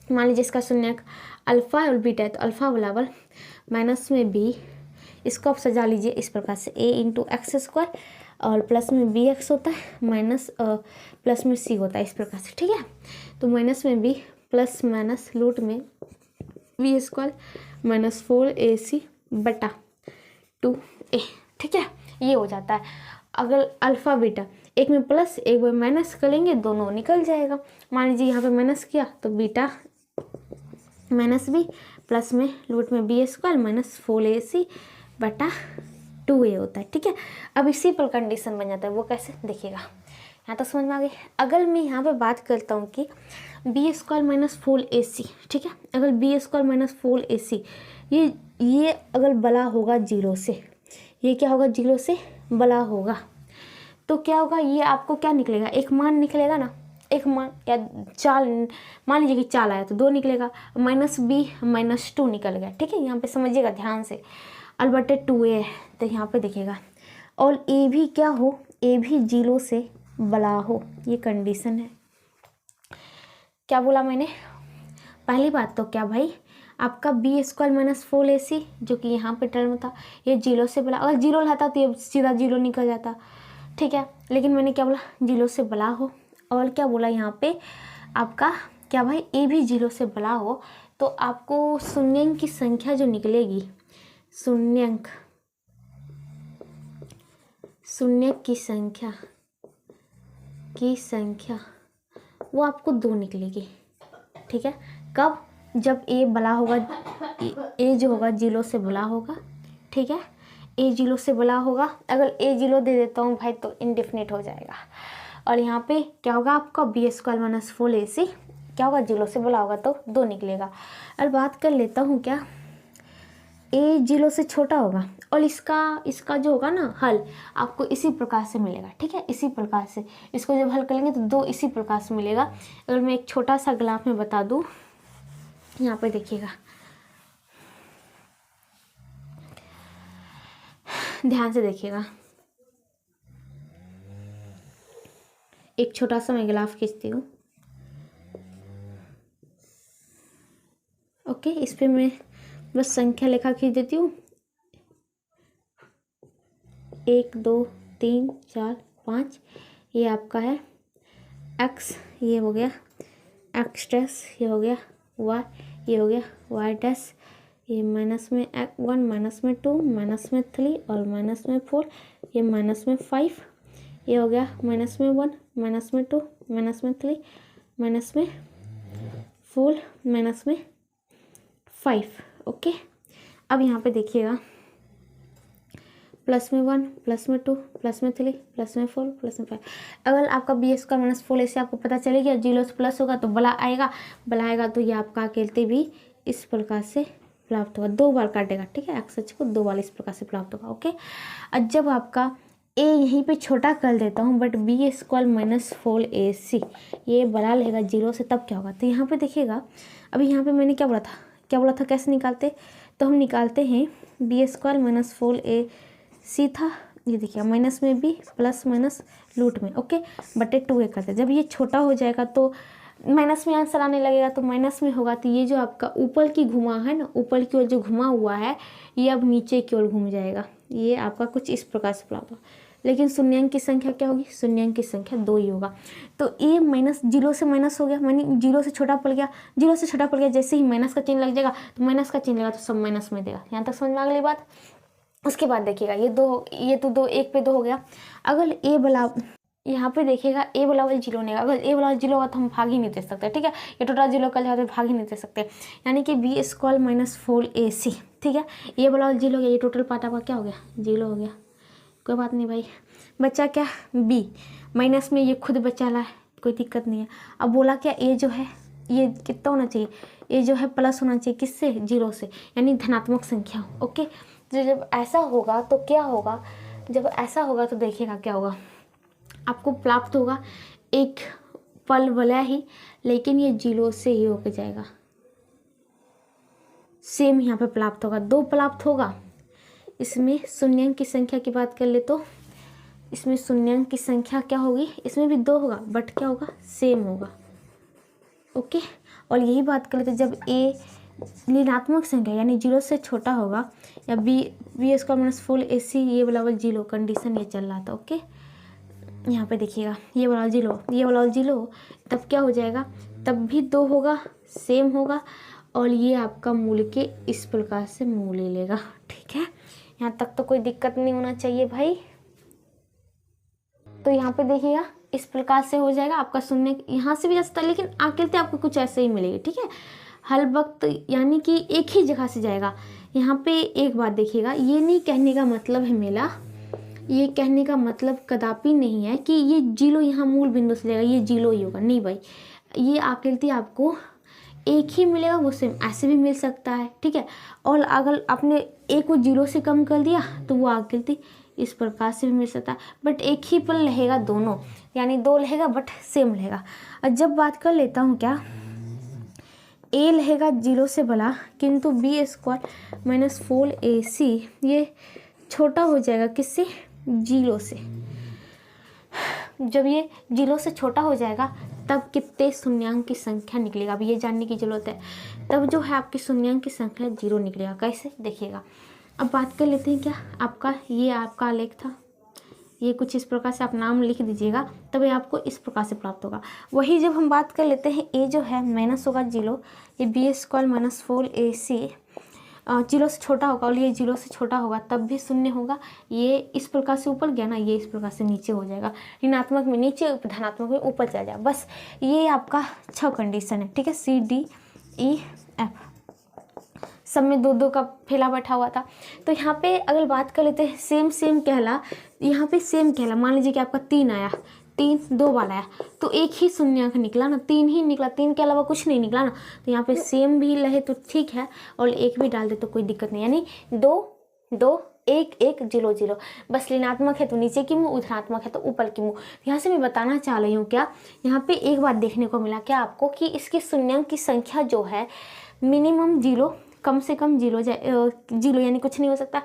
मान लीजिए इसका शून्यक अल्फा और बीटा है, तो अल्फा बराबर माइनस में b, इसको आप सजा लीजिए इस प्रकार से, a इंटू एक्स स्क्वायर, और प्लस में bx होता है, माइनस प्लस में c होता है, इस प्रकार से, ठीक है। तो माइनस में b प्लस माइनस रूट में b स्क्वायर माइनस 4ac बटा 2a, ठीक है, ये हो जाता है। अगर अल्फा बीटा एक में प्लस एक में माइनस करेंगे, दोनों निकल जाएगा। मान लीजिए यहाँ पे माइनस किया तो बीटा माइनस बी प्लस में रूट में बी स्क्वायर माइनस 4ac बटा 2a होता है, ठीक है। अब इसी पर कंडीशन बन जाता है, वो कैसे देखिएगा, यहाँ तक समझ में आ गई। अगर मैं यहाँ पे बात करता हूँ कि बी स्क्वायर माइनस 4ac, ठीक है, अगर बी स्क्वायर माइनस 4ac ये अगर बड़ा होगा 0 से, ये क्या होगा 0 से बड़ा होगा, तो क्या होगा, ये आपको क्या निकलेगा, एक मान निकलेगा ना, एक मान, या चाल, मान लीजिए कि चाल आया तो 2 निकलेगा, माइनस b माइनस 2 निकल गया, ठीक है। यहाँ पे समझिएगा ध्यान से, अलबटे 2a, तो यहाँ पे देखिएगा, और a भी क्या हो, a भी 0 से बड़ा हो, ये कंडीशन है। क्या बोला मैंने, पहली बात तो क्या भाई, आपका बी स्क्वायर माइनस 4ac जो कि यहाँ पे टर्म था, ये 0 से बड़ा, अगर 0 रहता तो ये सीधा 0 निकल जाता, ठीक है। लेकिन मैंने क्या बोला, 0 से बड़ा हो, और क्या बोला यहाँ पे आपका, क्या भाई ए भी 0 से बड़ा हो, तो आपको शून्यंक की संख्या जो निकलेगी, शून्यंक की संख्या वो आपको 2 निकलेगी, ठीक है। कब, जब ए बड़ा होगा, ए जो होगा 0 से बड़ा होगा, ठीक है, ए 0 से बड़ा होगा। अगर ए 0 दे देता हूँ भाई तो इनडेफिनिट हो जाएगा, और यहाँ पे क्या होगा आपका बी स्क्वायर माइनस 4ac क्या होगा, 0 से बड़ा होगा तो 2 निकलेगा। और बात कर लेता हूँ क्या, ए 0 से छोटा होगा, और इसका जो होगा ना हल, आपको इसी प्रकार से मिलेगा, ठीक है, इसी प्रकार से इसको जब हल करेंगे तो 2 इसी प्रकार से मिलेगा। अगर मैं एक छोटा सा ग्राफ में बता दूँ, यहाँ पे देखिएगा, ध्यान से देखिएगा, एक छोटा सा मैं ग्राफ खींचती हूँ, ओके। इस पे मैं बस संख्या लेखा खींच देती हूँ, 1 2 3 4 5, ये आपका है x, ये हो गया x डैश, ये हो गया y, ये हो गया y डैश, ये माइनस में 1 माइनस में 2 माइनस में 3 और माइनस में 4, ये माइनस में 5, ये हो गया माइनस में 1 माइनस में 2 माइनस में 3 माइनस में 4 माइनस में 5, ओके। अब यहाँ पे देखिएगा, प्लस में 1 प्लस में 2 प्लस में 3 प्लस में 4 प्लस में 5। अगर आपका बी स्क्वायर माइनस 4 ऐसे आपको पता चलेगा 0 से प्लस होगा तो बड़ा आएगा तो ये आपका अकेले भी इस प्रकार से प्राप्त होगा, 2 बार काटेगा, ठीक है, एक्स अक्ष को 2 बार इस प्रकार से प्राप्त होगा, ओके। और जब आपका ए यहीं पे छोटा कर देता हूँ, but B square minus 4ac ये बड़ा रहेगा 0 से, तब क्या होगा? तो यहाँ पे देखिएगा, अभी यहाँ पे मैंने क्या बोला था कैसे निकालते? तो हम निकालते हैं बी स्क्वायर माइनस 4ac था, ये देखिए माइनस में बी प्लस माइनस रूट में ओके बटे 2a करते। जब ये छोटा हो जाएगा तो माइनस में आंसर आने लगेगा, तो माइनस में होगा, तो ये जो आपका ऊपर की घुमा है ना, ऊपर की ओर जो घुमा हुआ है ये अब नीचे की ओर घूम जाएगा। ये आपका कुछ इस प्रकार से प्राप्त होगा। लेकिन शून्यांक की संख्या क्या होगी? शून्यांक की संख्या 2 ही होगा। तो ये माइनस 0 से माइनस हो गया, मानी 0 से छोटा पड़ गया, 0 से छोटा पड़ गया, जैसे ही माइनस का चिन्ह लग जाएगा तो माइनस का चिन्ह लगा तो सब माइनस में देगा। यहाँ तक समझ में आ गई बात। उसके बाद देखिएगा ये तो 2 1 पे 2 हो गया। अगर ए वाला यहाँ पे देखिएगा ए वाला 0 नहीं होगा, अगर ए वाला 0 होगा तो हम भाग ही नहीं दे सकते, ठीक है, ये टोटल 0 कर जाए तो भाग ही नहीं दे सकते, यानी कि बी स्क्वायर माइनस 4ac, ठीक है। ये वाला 0 हो गया, ये टोटल पार्ट आपका क्या हो गया? 0 हो गया। कोई बात नहीं भाई, बच्चा क्या बी माइनस में ये खुद बचा ला है, कोई दिक्कत नहीं है। अब बोला क्या ए जो है ये कितना होना चाहिए? ए जो है प्लस होना चाहिए, किससे? 0 से, यानी धनात्मक संख्या ओके। तो जब ऐसा होगा तो क्या होगा? जब ऐसा होगा तो देखिएगा क्या होगा, आपको प्राप्त होगा एक पल भला ही, लेकिन ये 0 से ही होकर जाएगा। सेम यहाँ पे प्राप्त होगा, 2 प्राप्त होगा। इसमें शून्यांक की संख्या की बात कर ले तो इसमें शून्यांक की संख्या क्या होगी? इसमें भी 2 होगा, बट क्या होगा? सेम होगा ओके। और यही बात कर लेते जब ए ऋणात्मक संख्या यानी 0 से छोटा होगा, या बी स्क्वायर माइनस 4ac ये वाला 0 कंडीशन ये चल रहा था ओके। यहाँ पे देखिएगा ये वाला 0 तब क्या हो जाएगा? तब भी 2 होगा, सेम होगा, और ये आपका मूल के इस प्रकार से मूल ले लेगा, ठीक है। यहाँ तक तो कोई दिक्कत नहीं होना चाहिए भाई। तो यहाँ पे देखिएगा इस प्रकार से हो जाएगा आपका शून्य, यहाँ से भी जा सकता है, लेकिन आकृति आपको कुछ ऐसे ही मिलेगी, ठीक है। हर वक्त यानी कि एक ही जगह से जाएगा। यहाँ पे एक बात देखिएगा, ये नहीं कहने का मतलब है मेरा, ये कहने का मतलब कदापि नहीं है कि ये 0 यहाँ मूल बिंदु से जाएगा, ये 0 ही होगा, नहीं भाई। ये आकृति आपको एक ही मिलेगा, वो सेम ऐसे भी मिल सकता है, ठीक है। और अगर आपने एक को 0 से कम कर दिया तो वो आकृति इस प्रकार से भी मिल सकता है, बट एक ही पर रहेगा दोनों, यानी 2 रहेगा बट सेम रहेगा। और जब बात कर लेता हूँ क्या, ए रहेगा 0 से बड़ा, किंतु बी स्क्वायर माइनस 4ac ये छोटा हो जाएगा किससे? 0 से। जब ये 0 से छोटा हो जाएगा तब कितने शून्यांक की संख्या निकलेगा? अब ये जानने की जरूरत है। तब जो है आपकी शून्यांक की संख्या 0 निकलेगा। कैसे? देखिएगा। अब बात कर लेते हैं क्या, ये आपका आलेख था, ये कुछ इस प्रकार से आप नाम लिख दीजिएगा, तब ये आपको इस प्रकार से प्राप्त होगा। वही जब हम बात कर लेते हैं ए जो है माइनस होगा 0, ये बी स्क्वायर माइनस 4ac 0 से छोटा होगा, और ये 0 से छोटा होगा तब भी शून्य होगा। ये इस प्रकार से ऊपर गया ना, ये इस प्रकार से नीचे हो जाएगा, ऋणात्मक में नीचे, धनात्मक में ऊपर चला जाएगा। बस ये आपका 6 कंडीशन है, ठीक है। CDEF सब में 2-2 का फैला बैठा हुआ था। तो यहाँ पे अगर बात कर लेते हैं सेम कहला, यहाँ पे सेम कहला, मान लीजिए कि आपका 3 आया, 3 2 बार आया, तो एक ही शून्यांक निकला ना, 3 ही निकला, 3 के अलावा कुछ नहीं निकला ना। तो यहाँ पे सेम भी रहे तो ठीक है, और 1 भी डाल दे तो कोई दिक्कत नहीं, यानी 2 2 1 1 0 0। बस ऋणात्मक है तो नीचे की मुँह, धनात्मक है तो ऊपर की मुँह। यहाँ से मैं बताना चाह रही हूँ क्या, यहाँ पे एक बात देखने को मिला क्या आपको, कि इसकी शून्यांक की संख्या जो है मिनिमम 0, कम से कम 0 यानी कुछ नहीं हो सकता,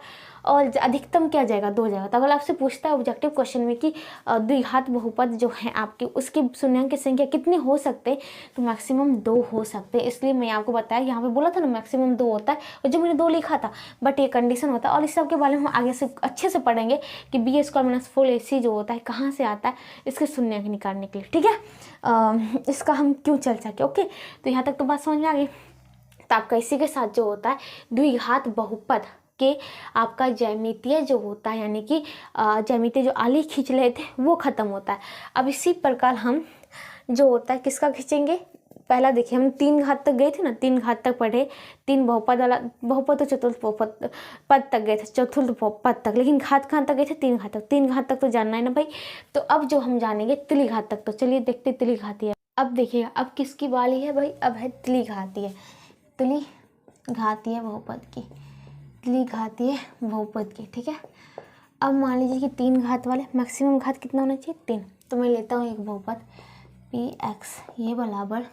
और अधिकतम क्या जाएगा? 2 जाएगा। तो अगर आपसे पूछता है ऑब्जेक्टिव क्वेश्चन में कि द्विघात बहुपद जो है आपके, उसकी शून्यांक की संख्या कितने हो सकते, तो मैक्सिमम 2 हो सकते हैं। इसलिए मैं आपको बताया, यहाँ पे बोला था ना मैक्सिमम 2 होता है, और जो मैंने 2 लिखा था, बट ये कंडीशन होता है। और इस सब के बारे में हम आगे से अच्छे से पढ़ेंगे कि बी स्क्वायर माइनस 4ac जो होता है कहाँ से आता है, इसके शून्यांक निकालने के लिए, ठीक है। इसका हम क्यों चर्चा किया, ओके। तो यहाँ तक तो बात समझ में आ गई। तो आपका इसी के साथ जो होता है द्विघात बहुपद के आपका ज्यामितीय जो होता है, यानी कि ज्यामितीय जो आलेख खींच रहे थे वो खत्म होता है। अब इसी प्रकार हम जो होता है किसका खींचेंगे? पहला देखिए, हम 3 घात तक गए थे ना, 3 घात तक पढ़े, 3 बहुपद वाला, बहुपद तो चतुर्थ बहुपद पद तक गए थे, चतुर्थ पद तक, लेकिन घात कहाँ तक गए थे? 3 घात तक। 3 घात तक तो जानना है ना भाई। तो अब जो हम जानेंगे त्रिघात तक, तो चलिए देखते त्रिघातीय। अब देखिएगा, अब किसकी बारी है भाई? अब है त्रिघातीय, त्रिघातीय बहुपद की, त्रिघातीय बहुपद की, ठीक है। अब मान लीजिए कि 3 घात वाले मैक्सिमम घात कितना होना चाहिए 3, तो मैं लेता हूँ एक बहुपद पी एक्स, ये बराबर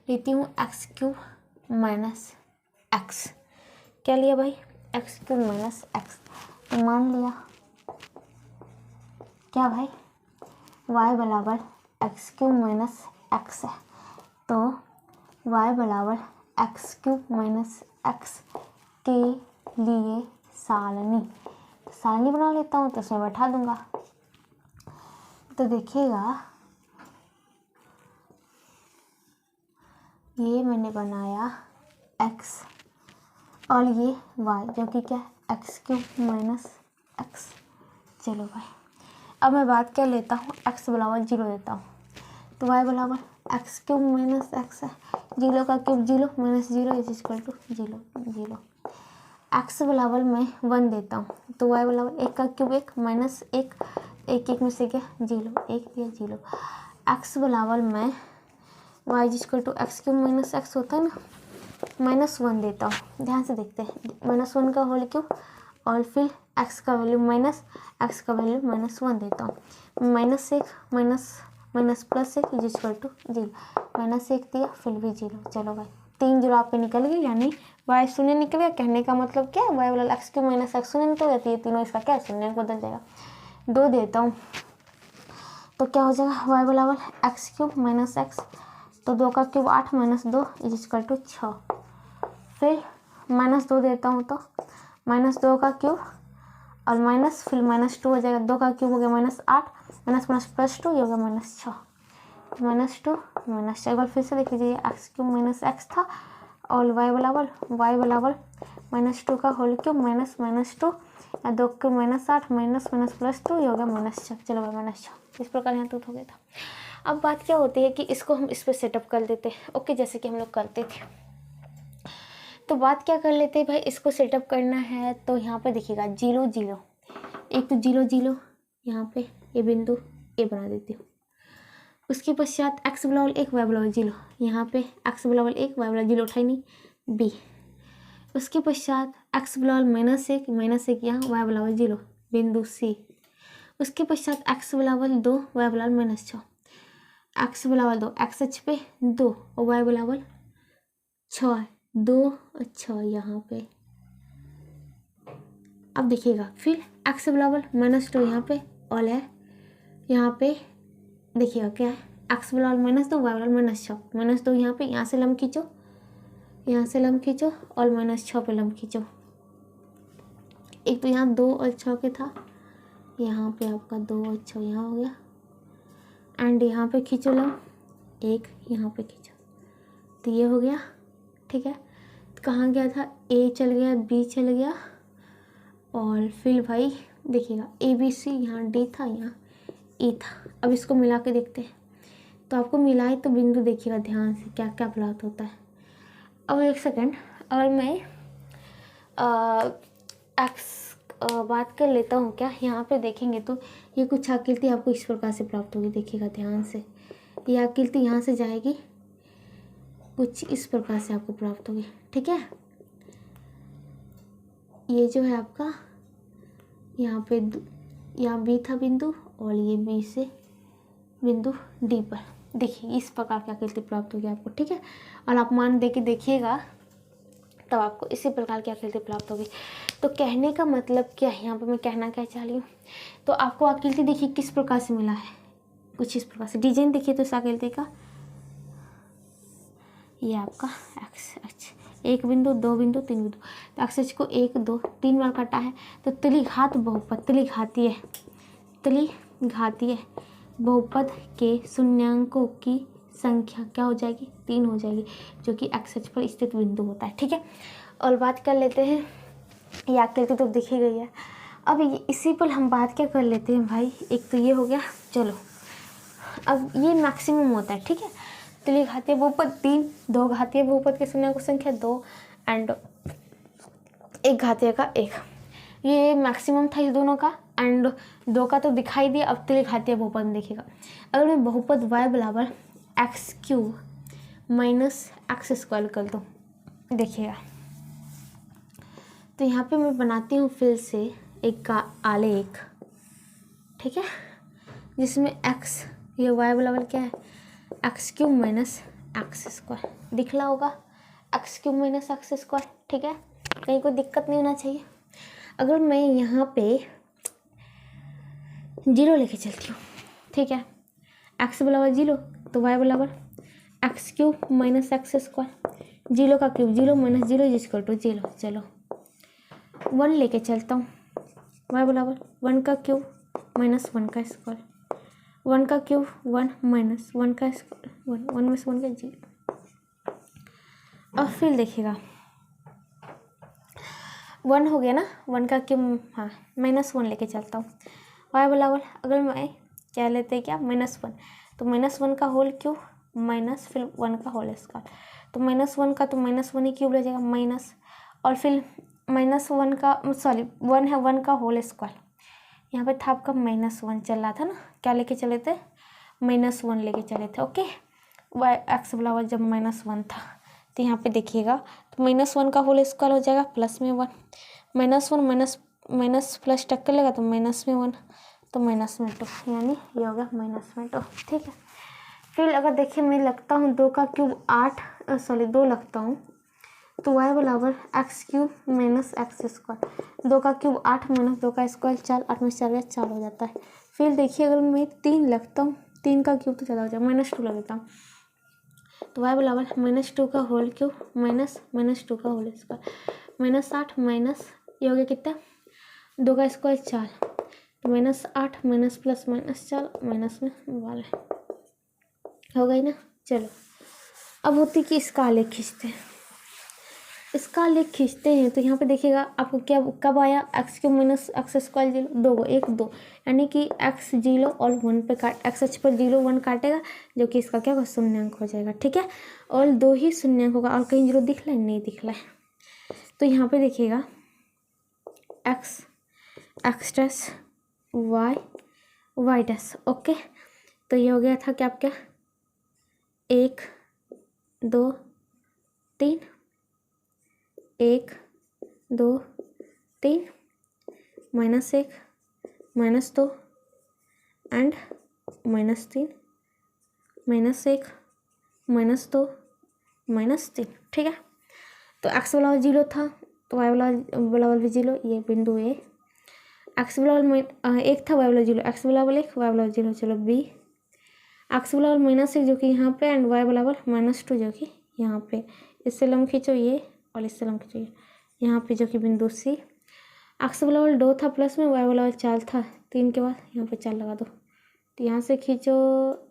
लेती हूँ एक्स क्यूब माइनस एक्स। क्या लिया भाई, एक्स क्यूब माइनस एक्स। तो मान लिया क्या भाई, y बराबर एक्स क्यूब माइनस एक्स है, तो y बराबर एक्स क्यूब माइनस एक्स के लिए सारणी, सारणी बना लेता हूँ तो इसमें बैठा दूंगा। तो देखिएगा ये मैंने बनाया x और ये y, जो कि क्या है एक्स क्यूब माइनस एक्स। चलो भाई, अब मैं बात क्या लेता हूँ, x बराबर 0 देता हूँ, तो y बराबर एक्स क्यूब माइनस एक्स है, 0 का cube 0 minus 0 is equal to 0 0। x बराबर मैं 1 देता हूँ, तो y बराबर 1 का क्यूब 1 माइनस 1, 1 1 में से क्या 0, 1 दिया 0। x बराबर मैं y is equal to x cube minus x होता है ना, -1 देता हूँ। ध्यान से देखते हैं, -1 का होल क्यूब और फिर x का वैल्यू माइनस, x का वैल्यू -1 देता हूँ। -1 minus plus 1 is equal to 0, -1 दिया फिर भी 0। चलो भाई 3 0 आप पे निकल गई, यानी y शून्य निकल गया। कहने का मतलब क्या है, y वाला एक्स क्यूब माइनस एक्स शून्य निकल जाती है, तीनों इसका क्या शून्य बदल जाएगा। 2 देता हूँ तो क्या हो जाएगा, y बराबर एक्स क्यूब माइनस एक्स, तो 2 का cube 8 minus 2 is equal to 6। फिर -2 देता हूँ तो -2 का क्यूब और माइनस फिर -2 हो जाएगा, 2 का क्यूब हो गया -8 माइनस प्लस 2 ये हो गया -6, -2 -6। एक बार फिर से देख लीजिए, एक्स क्यूब माइनस एक्स था और y बराबर -2 का होल क्यूब माइनस 2 या 2 क्यूब -8 माइनस प्लस 2 ये हो गया -6। चलो भाई -6 इस प्रकार यहाँ तक हो गया था। अब बात क्या होती है कि इसको हम इस पर सेटअप कर देते हैं, ओके, जैसे कि हम लोग करते थे। तो बात क्या कर लेते हैं भाई, इसको सेटअप करना है तो यहाँ पे देखिएगा 0 0, एक तो 0 0 यहाँ पे ये बिंदु ए बना देती हूँ। उसके पश्चात x बराबर 1 y बराबर 0, यहाँ पे x बराबर 1 y बराबर 0 उठाई नहीं b। उसके पश्चात x बराबर -1 यहाँ y बराबर 0 बिंदु c। उसके पश्चात x बराबर 2 y बराबर -6, x बराबर 2 x अक्ष पे 2 और y बराबर 6 2 और 6 यहाँ पे। अब देखिएगा फिर x बराबर -2 यहाँ पे और है यहाँ पे देखिएगा क्या है, x बराबर -2 y बराबर -6, -2 यहाँ पे, यहाँ से लंब खींचो, यहाँ से लंब खींचो और -6 पे लंब खींचो। एक तो यहाँ 2 और 6 के था, यहाँ पे आपका 2 और 6 यहाँ हो गया एंड यहाँ पे खींचो लंब 1, यहाँ पे खींचो, तो ये हो गया। ठीक है, तो कहाँ गया था, a चल गया, b चल गया और फिर भाई देखिएगा ABC, यहाँ D था, यहाँ E था। अब इसको मिला के देखते हैं, तो आपको मिलाए तो बिंदु देखिएगा ध्यान से क्या क्या प्राप्त होता है। अब एक सेकंड, अगर मैं बात कर लेता हूँ क्या, यहाँ पे देखेंगे तो ये कुछ आकृति आपको इस प्रकार से प्राप्त होगी। देखिएगा ध्यान से, ये आकृति यहाँ से जाएगी, कुछ इस प्रकार से आपको प्राप्त होगी। ठीक है, ये जो है आपका यहाँ पे यहाँ बी था बिंदु और ये बी से बिंदु डी पर, देखिए इस प्रकार की आकृति प्राप्त होगी आपको। ठीक है, और आप मान दे के देखिएगा तब आपको इसी प्रकार की आकृति प्राप्त होगी। तो कहने का मतलब क्या है, यहाँ पर मैं कहना क्या चाह रही हूँ, तो आपको आकृति देखिए किस प्रकार से मिला है, कुछ इस प्रकार से डिजाइन देखिए तो इस आकृति का, ये आपका एक्स अक्ष, 1 बिंदु 2 बिंदु 3 बिंदु, तो एक्स अक्ष को 1 2 3 बार काटा है। तो त्रिघात बहुपद, त्रिघातीय बहुपद के शून्यांकों की संख्या क्या हो जाएगी, 3 हो जाएगी, जो कि एक्स अक्ष पर स्थित बिंदु होता है। ठीक है, और बात कर लेते हैं, ये आकृति तो दिख ही गई है। अब इसी पर हम बात क्या कर लेते हैं भाई, एक तो ये हो गया। चलो अब ये मैक्सिमम होता है। ठीक है, त्रिघातीय बहुपद 3, 2 घातीय बहुपद के शून्यांकों संख्या 2 एंड 1 घातीय का 1, ये मैक्सिमम था इस दोनों का एंड 2 का तो दिखाई दिया। अब त्रिघातीय बहुपद देखिएगा, अगर मैं बहुपद y बराबर x cube minus x square कर दूँ, देखिएगा तो यहाँ पे मैं बनाती हूँ फिर से एक का आलेख, ठीक है, जिसमें x, ये y बराबर क्या है x cube minus x square, दिख रहा होगा x cube minus x square, ठीक है, कहीं कोई दिक्कत नहीं होना चाहिए। अगर मैं यहाँ पे 0 लेके चलती हूँ, ठीक है, x बराबर 0 तो y बराबर x cube minus x square, 0 का क्यूब 0 माइनस 0 इक्वल टू 0। चलो 1 लेके चलता हूँ, y बराबर 1 का क्यूब माइनस 1 का स्क्वायर, 1 का क्यूब 1 माइनस 1 का स्क्वायर 1 में से 1 का 0। अब फिर देखिएगा 1 हो गया ना, 1 का क्यूब, हाँ माइनस 1 लेके चलता हूँ, y बराबर अगर मैं क्या लेते हैं क्या -1, तो -1 का होल क्यूब माइनस फिर 1 का होल स्क्वायर, तो -1 का तो -1 ही क्यूब रह जाएगा माइनस, और फिर -1 का 1 है 1 का होल स्क्वायर, यहाँ पे था आपका -1 चल रहा था ना, क्या लेके चले थे -1 लेके चले थे। ओके, y एक्स बराबर जब -1 था तो यहाँ पे देखिएगा तो -1 का होल स्क्वायर हो जाएगा प्लस में 1, -1 माइनस प्लस टक्कर लगा तो माइनस में 1 तो माइनस में 2, यानी ये हो गया माइनस में 2, ठीक है। फिर अगर देखिए मैं लगता हूँ 2 का क्यूब 2 लगता हूँ तो y बराबर x cube minus x square, 2 का क्यूब 8 माइनस 2 का स्क्वायर 4, 8 में 4 4 हो जाता है। फिर देखिए अगर मैं 3 लगता हूँ, 3 का क्यूब तो ज़्यादा हो जाएगा, -2 लग देता हूँ तो y बराबर -2 का होल क्यूब माइनस -2 का होल स्क्वायर, -8 माइनस ये हो गया कितना 2 का स्क्वायर 4, तो -8 माइनस प्लस माइनस 4 माइनस में 12 हो गई ना। चलो अब होती कि इसका आलेख खींचते हैं, इसका आलेख खींचते हैं तो यहाँ पे देखिएगा आपको क्या कब आया x cube minus x square 0, 2 1 2, यानी कि एक्स 0 और 1 पे काट, एक्स अक्ष पर 0 1 काटेगा जो कि इसका क्या होगा शून्यांक हो जाएगा, ठीक है, और 2 ही शून्यांक होगा और कहीं 0 दिख रहा है नहीं दिख रहा है। तो यहाँ पे देखिएगा x x dash y dash, okay, तो ये हो गया था क्या आपका 1 2 3, 1 2 3 -1 -2 एंड -3 -1 -2 -3, ठीक है। तो एक्स बराबर 0 था तो वाई बराबर भी 0, ये बिंदु ए, एक्स बराबर 1 था वाई बराबर 0, एक्स बराबर 1 वाई बराबर 0, चलो बी, एक्स बराबर -1 जो कि यहाँ पे एंड वाई बराबर -2 जो कि यहाँ पे, इससे लंब खींचो ये और इससे लंब खींचो ये, यहाँ पे जो कि बिंदु सी, एक्स बराबर 2 था प्लस में वाई बराबर 4 था, 3 के बाद यहाँ पे 4 लगा दो, तो यहाँ से खींचो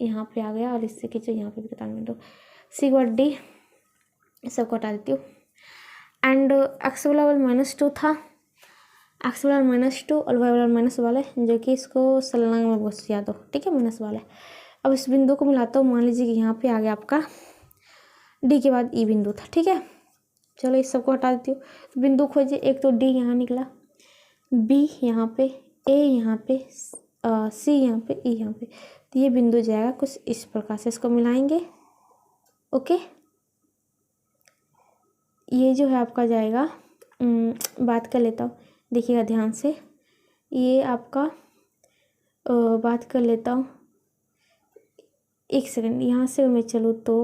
यहाँ पे आ गया और इससे खींचो यहाँ पे भी 93 सी के बाद डी, सबको हटा देती हूँ एंड एक्स बराबर -2 था, एक्स बराबर -2 और वाई बराबर माइनस वाले जो कि इसको सलंग में घुसिया दो, ठीक है, माइनस वाले। अब इस बिंदु को मिलाता हूँ, मान लीजिए कि यहाँ पे आ गया आपका डी के बाद ई बिंदु था, ठीक है, चलो इस सबको हटा देती हूँ। तो बिंदु खोजिए, एक तो डी यहाँ निकला, बी यहाँ पे, ए यहाँ पे, सी यहाँ पे, ई यहाँ पे, तो ये बिंदु जाएगा कुछ इस प्रकार से, इसको मिलाएंगे, ओके, ये जो है आपका जाएगा, बात कर लेता हूँ, देखिएगा ध्यान से, ये आपका बात कर लेता हूँ, एक सेकंड, यहाँ से मैं चलूँ तो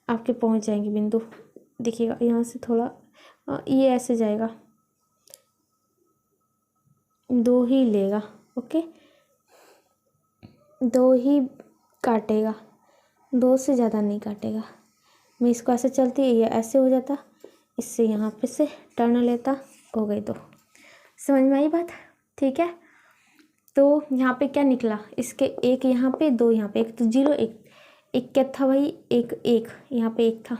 आपके पहुँच जाएंगे बिंदु, देखिएगा यहाँ से थोड़ा ये ऐसे जाएगा, 2 ही लेगा, ओके, 2 ही काटेगा, 2 से ज़्यादा नहीं काटेगा। मैं इसको ऐसे चलती है, ये ऐसे हो जाता, इससे यहाँ पे से टर्न लेता, हो गई 2, समझ में आई बात, ठीक है। तो यहाँ पे क्या निकला, इसके 1 यहाँ पे 2 यहाँ पे, एक तो 0 एक क्या था भाई, एक यहाँ पे 1 था,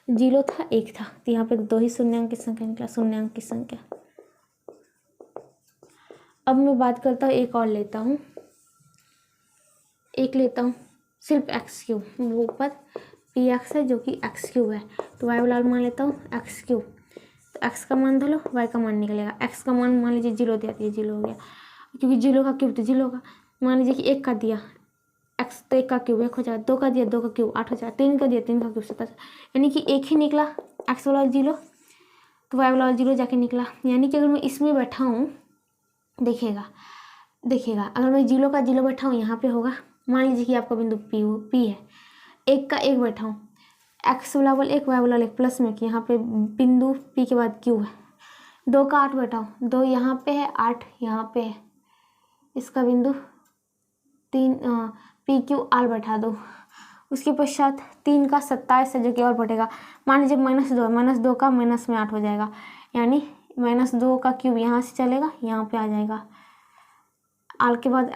0 था 1 था, तो यहाँ पे 2 ही शून्यांक की संख्या निकला, शून्यांक की संख्या। अब मैं बात करता हूँ, एक और लेता हूँ, एक लेता हूँ सिर्फ एक्स क्यूब, वो ऊपर पी एक्स है जो कि एक्स क्यूब है, तो वाई वाला मान लेता हूँ एक्स क्यूब, तो एक्स का मान धो वाई का मान निकलेगा, एक्स का मान मान लीजिए 0 दिया, ये 0 हो गया, क्योंकि 0 का क्यूब तो 0 होगा, मान लीजिए कि 1 का दिया एक्स, तो 1 का क्यूब 1 हो जाएगा, 2 का दिया 2 का क्यूब 8 हो जाएगा, 3 का दिया 3 का क्यूब 17, यानी कि 1 ही निकला, एक्स वाला 0 तो वाई वाला 0 जाके निकला, यानी कि अगर मैं इसमें बैठा हूँ देखिएगा अगर मैं जीरो का जीरो बैठाऊँ यहाँ पे होगा, मान लीजिए कि आपका बिंदु पी है, एक का एक बैठाऊँ, एक्स बराबर एक वाई बराबर एक प्लस में कि यहाँ पे बिंदु पी के बाद क्यू है, 2 का 8 बैठाऊँ, 2 यहाँ पे है 8 यहाँ पे है, इसका बिंदु 3 पी क्यू आर बैठा दो। उसके पश्चात 3 का 27 है जो कि और बढ़ेगा, मान लीजिए -2 का माइनस में 8 हो जाएगा, यानी -2 का क्यूब यहाँ से चलेगा यहाँ पे आ जाएगा, आर के बाद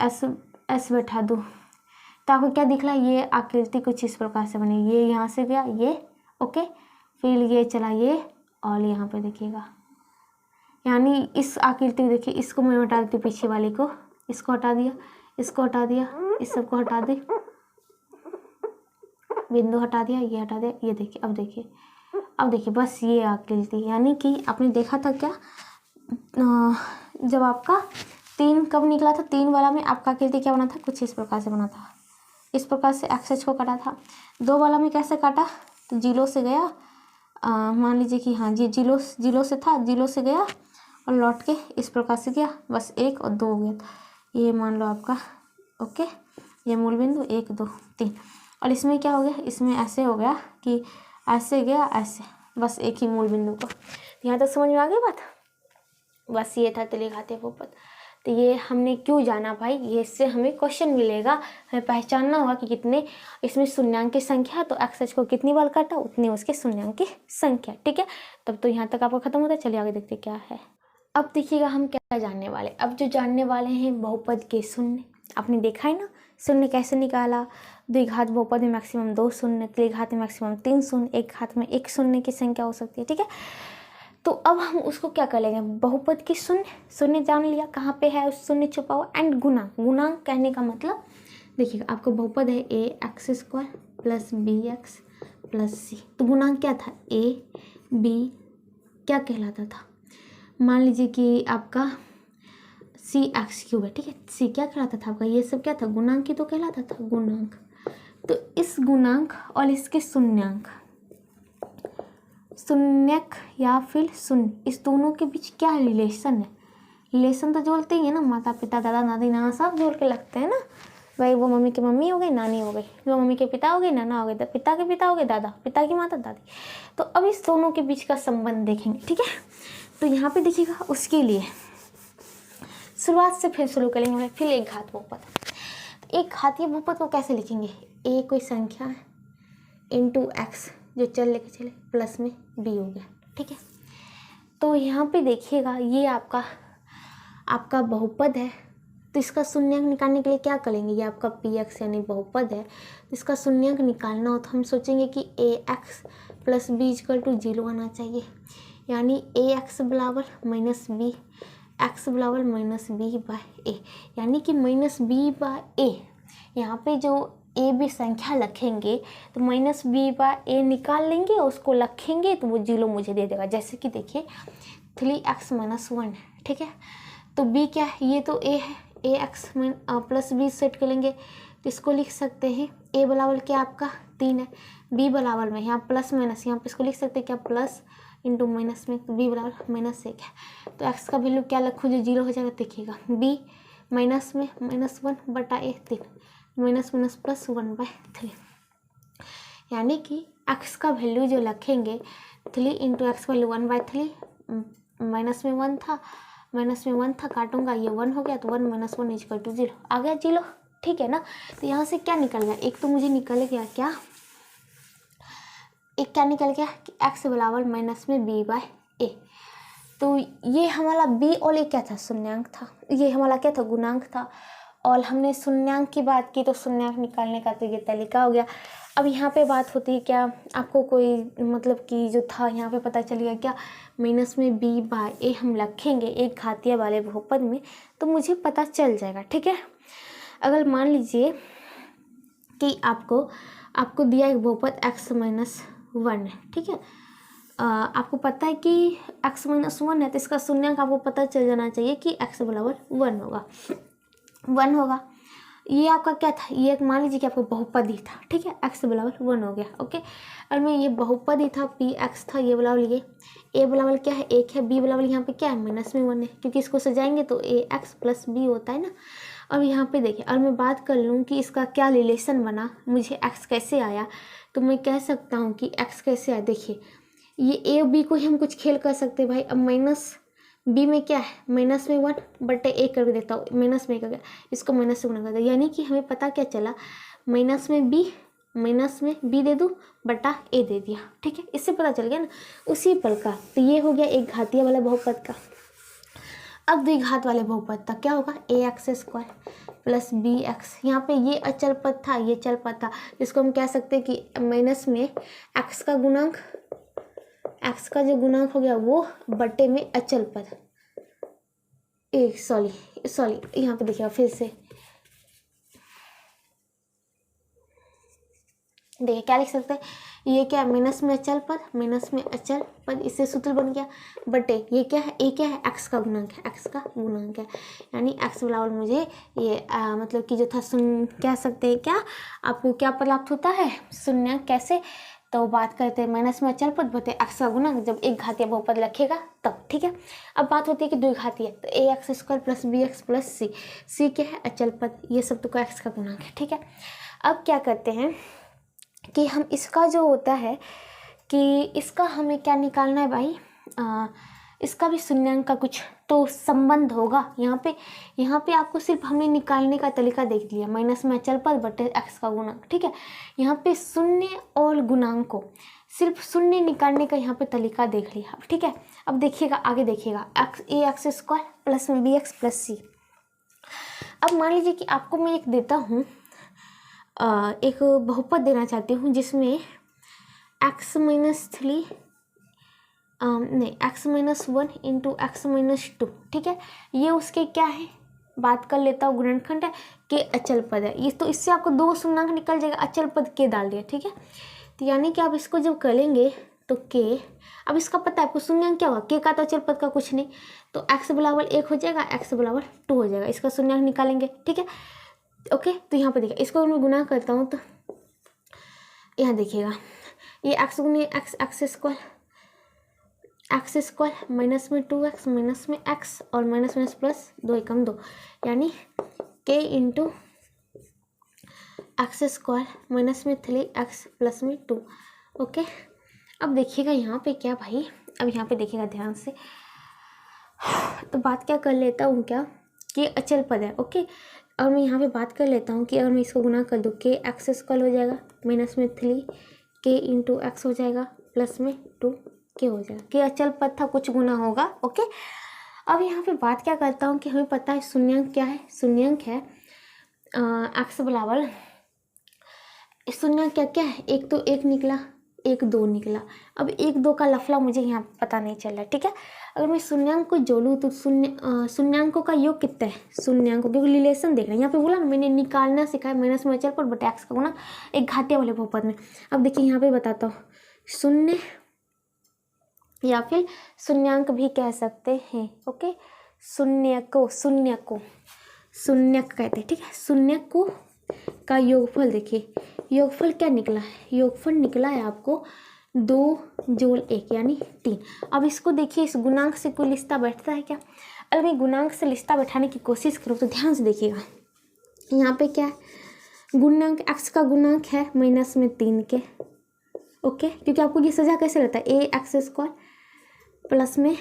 एस बैठा दो। तो आपको क्या दिख रहा है, ये आकृति कुछ इस प्रकार से बनी, ये यहाँ से गया ये, ओके, फिर ये चला ये और यहाँ पे देखिएगा, यानी इस आकृति को देखिए, इसको मैं हटा देती हूँ पीछे वाले को, इसको हटा दिया, इसको हटा दिया, इस सबको हटा दी, बिंदु हटा दिया, ये हटा दिया, ये देखिए अब देखिए बस ये आकृति, यानी कि आपने देखा था क्या, जब आपका 3 कब निकला था, 3 वाला में आपका आकृति क्या बना था, कुछ इस प्रकार से बना था, इस प्रकार से एक्स को काटा था। 2 वाला में कैसे काटा, तो जीरो से गया, मान लीजिए कि हाँ जी जीरो से था, जीरो से गया और लौट के इस प्रकार से गया, बस 1 और 2 हो गया, ये मान लो आपका, ओके, ये मूल बिंदु 1 2 3। और इसमें क्या हो गया, इसमें ऐसे हो गया कि ऐसे गया ऐसे, बस एक ही मूल बिंदु को। यहाँ तक समझ में आ गई बात, बस ये था त्रिघातीय बहुपद। तो ये हमने क्यों जाना भाई, ये इससे हमें क्वेश्चन मिलेगा, हमें पहचानना होगा कि कितने इसमें शून्यांक की संख्या है, तो एक्स को कितनी बार काटा उतनी उसके शून्यांक की संख्या, ठीक है। तब तो यहाँ तक आपको खत्म होता है, चलिए आगे देखते क्या है। अब देखिएगा हम क्या जानने वाले, अब जो जानने वाले हैं बहुपद के शून्य। आपने देखा है ना शून्य कैसे निकाला, द्विघात बहुपद में मैक्सिमम 2 शून्य, त्रिघात में मैक्सिमम 3 शून्य, एक घात में 1 शून्य की संख्या हो सकती है, ठीक है। तो अब हम उसको क्या कर लेंगे, बहुपद की शून्य जान लिया कहाँ पे है उस शून्य छुपा हुआ, एंड गुणांक कहने का मतलब देखिएगा आपको बहुपद है a x square plus b x plus c, तो गुणांक क्या था, ए बी क्या कहलाता था, मान लीजिए कि आपका सी एक्स क्यूब है, ठीक है, सी क्या कहलाता था आपका, ये सब क्या था, गुणांक ही तो कहलाता था, गुणांक। तो इस गुणांक और इसके शून्यक या फिर शून्य, इस दोनों के बीच क्या रिलेशन है, रिलेशन तो जोड़ते ही है ना, माता पिता दादा दादी नाना सब जोड़ के लगते हैं ना भाई, वो मम्मी की मम्मी हो गई, नानी हो गई, वो मम्मी के पिता हो गए, नाना हो गए, पिता के पिता हो गए, दादा, पिता की माता दादी। तो अब इस दोनों के बीच का संबंध देखेंगे, ठीक है। तो यहाँ पे देखिएगा उसके लिए शुरुआत से फिर शुरू करेंगे, फिर एक घात बहुपद। एक घातीय बहुपद को कैसे लिखेंगे, ए कोई संख्या है इंटू एक्स जो चल लेके चले प्लस में बी हो गया, ठीक है। तो यहाँ पे देखिएगा ये आपका बहुपद है, तो इसका शून्यंक निकालने के लिए क्या करेंगे, ये आपका पी एक्स यानी बहुपद है, तो इसका शून्यंक निकालना हो तो हम सोचेंगे कि a x plus b equal to 0 आना चाहिए, यानी ए एक्स बराबर माइनस बी एक्स बराबर माइनस बी बाय ए, यानी कि माइनस बी बाय ए, यहाँ पे जो ए बी संख्या रखेंगे तो माइनस बी बाय ए निकाल लेंगे और उसको रखेंगे तो वो 0 मुझे दे देगा। जैसे कि देखिए 3x - 1, ठीक है, तो b क्या है, ये तो a है, a x plus B set करेंगे तो इसको लिख सकते हैं a बराबर क्या आपका 3 है, b बराबर में यहाँ प्लस माइनस, यहाँ पे इसको लिख सकते हैं क्या प्लस इंटू माइनस में, तो b बराबर -1 है, तो x का वैल्यू क्या रखूँ जो 0 हो जाएगा, देखिएगा b माइनस में -1 बटा ए 3 माइनस प्लस 1/3, यानी कि x का वैल्यू जो रखेंगे 3 इंटू एक्स का वैल्यू 1/3, माइनस में 1 था काटूंगा ये 1 हो गया, तो 1 - 1 = 0 आ गया 0, ठीक है ना। तो यहाँ से क्या निकल गया, एक तो मुझे निकल गया क्या, एक क्या निकल गया कि x बराबर माइनस में b बाय ए, तो ये हमारा b और ये क्या था, शून्यांक था, ये हमारा क्या था, गुणांक था, और हमने शून्यांक की बात की तो शून्यांक निकालने का तो ये तरीका हो गया। अब यहाँ पे बात होती है क्या, आपको कोई मतलब कि जो था यहाँ पे पता चल गया क्या, माइनस में b बाय ए हम रखेंगे एक घातीय वाले बहुपद में तो मुझे पता चल जाएगा, ठीक है। अगर मान लीजिए कि आपको दिया एक बहुपद x - 1 है, ठीक है, आपको पता है कि x - 1 है तो इसका शून्यांक आपको पता चल जाना चाहिए कि x बराबर 1 होगा। ये आपका क्या था, ये एक मान लीजिए कि आपका बहुपद ही था, ठीक है, x बराबर 1 हो गया, ओके। और मैं ये बहुपद ही था, पी एक्स था, ये बराबर ये a बराबर क्या है 1 है, b बराबर यहाँ पे क्या है -1 है, क्योंकि इसको सजाएंगे तो a x प्लस b होता है ना। अब यहाँ पे देखिए, और मैं बात कर लूँ कि इसका क्या रिलेशन बना, मुझे x कैसे आया, तो मैं कह सकता हूँ कि x कैसे आया। देखिए ये a और b को ही हम कुछ खेल कर सकते हैं भाई। अब माइनस b में क्या है -1 बटे a करके देता हूँ, माइनस में कर गया, इसको माइनस से गुना कर दिया, यानी कि हमें पता क्या चला, माइनस में b दे दूँ बटा a दे दिया, ठीक है, इससे पता चल गया ना उसी पल का। तो ये हो गया एक घातीय वाला बहुपद का। अब द्विघात वाले बहुपद का क्या होगा, ax² प्लस bx, यहाँ पे ये अचल पद था, ये चल पद था, जिसको हम कह सकते हैं कि माइनस में x का गुणांक, x का जो गुणांक हो गया वो बटे में अचल पद, सॉरी यहाँ पे देखिएगा फिर से, देखिए क्या लिख सकते हैं, ये क्या है माइनस में अचल पद, इससे सूत्र बन गया बटे ये क्या है, क्या है x का गुणांक है, यानी x बराबर मुझे ये मतलब कि जो था कह सकते हैं क्या, आपको क्या प्राप्त होता है शून्य। कैसे, तो बात करते हैं माइनस में अचल पद बटे x का गुणांक, जब एक घातीय बहुपद लिखेगा तब, ठीक है। अब बात होती है कि द्विघातीय, तो ax² plus bx plus c क्या है अचल पद, ये सब तो का x का गुणांक है, ठीक है। अब क्या करते हैं कि हम इसका जो होता है कि इसका हमें क्या निकालना है भाई, इसका भी शून्यांक का कुछ तो संबंध होगा। यहाँ पे आपको सिर्फ हमने निकालने का तरीका देख लिया, माइनस में अचल पद बटे x का गुणांक, ठीक है। यहाँ पे शून्य और गुणांक को सिर्फ शून्य निकालने का यहाँ पे तरीका देख लिया, ठीक है। अब देखिएगा आगे देखिएगा, ax² प्लस में bx प्लस c। अब मान लीजिए कि आपको मैं एक देता हूँ, एक बहुपद देना चाहती हूँ जिसमें x-3 x-1 इंटू x-2, ठीक है, ये उसके क्या है, बात कर लेता हूँ गुणनखंड है, के अचल पद है ये, तो इससे आपको 2 शून्यंक निकल जाएगा, अचल पद के डाल दिया, ठीक है। तो यानी कि आप इसको जब करेंगे तो के, अब इसका पता है आपको शून्यंक क्या होगा, के का तो अचल पद का कुछ नहीं, तो x बराबर 1 हो जाएगा, x बराबर 2 हो जाएगा, इसका शून्यंक निकालेंगे, ठीक है, ओके। तो यहाँ पे देखिए, इसको मैं गुना करता हूँ तो यहाँ देखिएगा, ये x गुने x² माइनस में 2x माइनस में x और माइनस प्लस 2 एकम 2, यानी k इंटू x² माइनस में 3x प्लस में 2, ओके। अब देखिएगा यहाँ पे क्या भाई, अब यहाँ पे देखिएगा ध्यान से, तो बात क्या कर लेता हूँ क्या कि अचल पद है, ओके। और मैं यहाँ पे बात कर लेता हूँ कि अगर मैं इसको गुना कर दूँ, के x² हो जाएगा माइनस में 3 k इंटू x हो जाएगा प्लस में 2 k हो जाएगा, के अचल पद था कुछ गुना होगा, ओके। अब यहाँ पे बात क्या करता हूँ कि हमें पता है शून्यंक क्या है, शून्यंक है x बराबर, शून्यंक क्या है, एक तो 1 निकला, 1 2 निकला। अब 1 2 का लफड़ा मुझे यहाँ पता नहीं चल रहा, ठीक है। अगर मैं शून्यंक को जोड़ूँ तो शून्यंकों का योग कितना है, शून्यंकों क्योंकि रिलेशन देख रहे हैं, यहाँ पे बोला ना मैंने निकालना सिखाया, माइनस में अचल पद बटे x का गुणा एक घातीय वाले बहुपद में। अब देखिए यहाँ पे बताता हूँ, शून्य या फिर शून्यंक भी कह सकते हैं, ओके। शून्यक कहते हैं, ठीक है। शून्यक को का योगफल देखिए, योगफल क्या निकला है, योगफल निकला है आपको 2 जोड़ 1 यानी 3। अब इसको देखिए, इस गुणांक से कोई रिश्ता बैठता है क्या, अगर मैं गुणांक से रिश्ता बैठाने की कोशिश करूँ तो ध्यान से देखिएगा, यहाँ पे क्या है, गुणांक x का गुणांक है माइनस में 3 के, ओके, क्योंकि आपको ये सजा कैसे रहता है, ax² प्लस में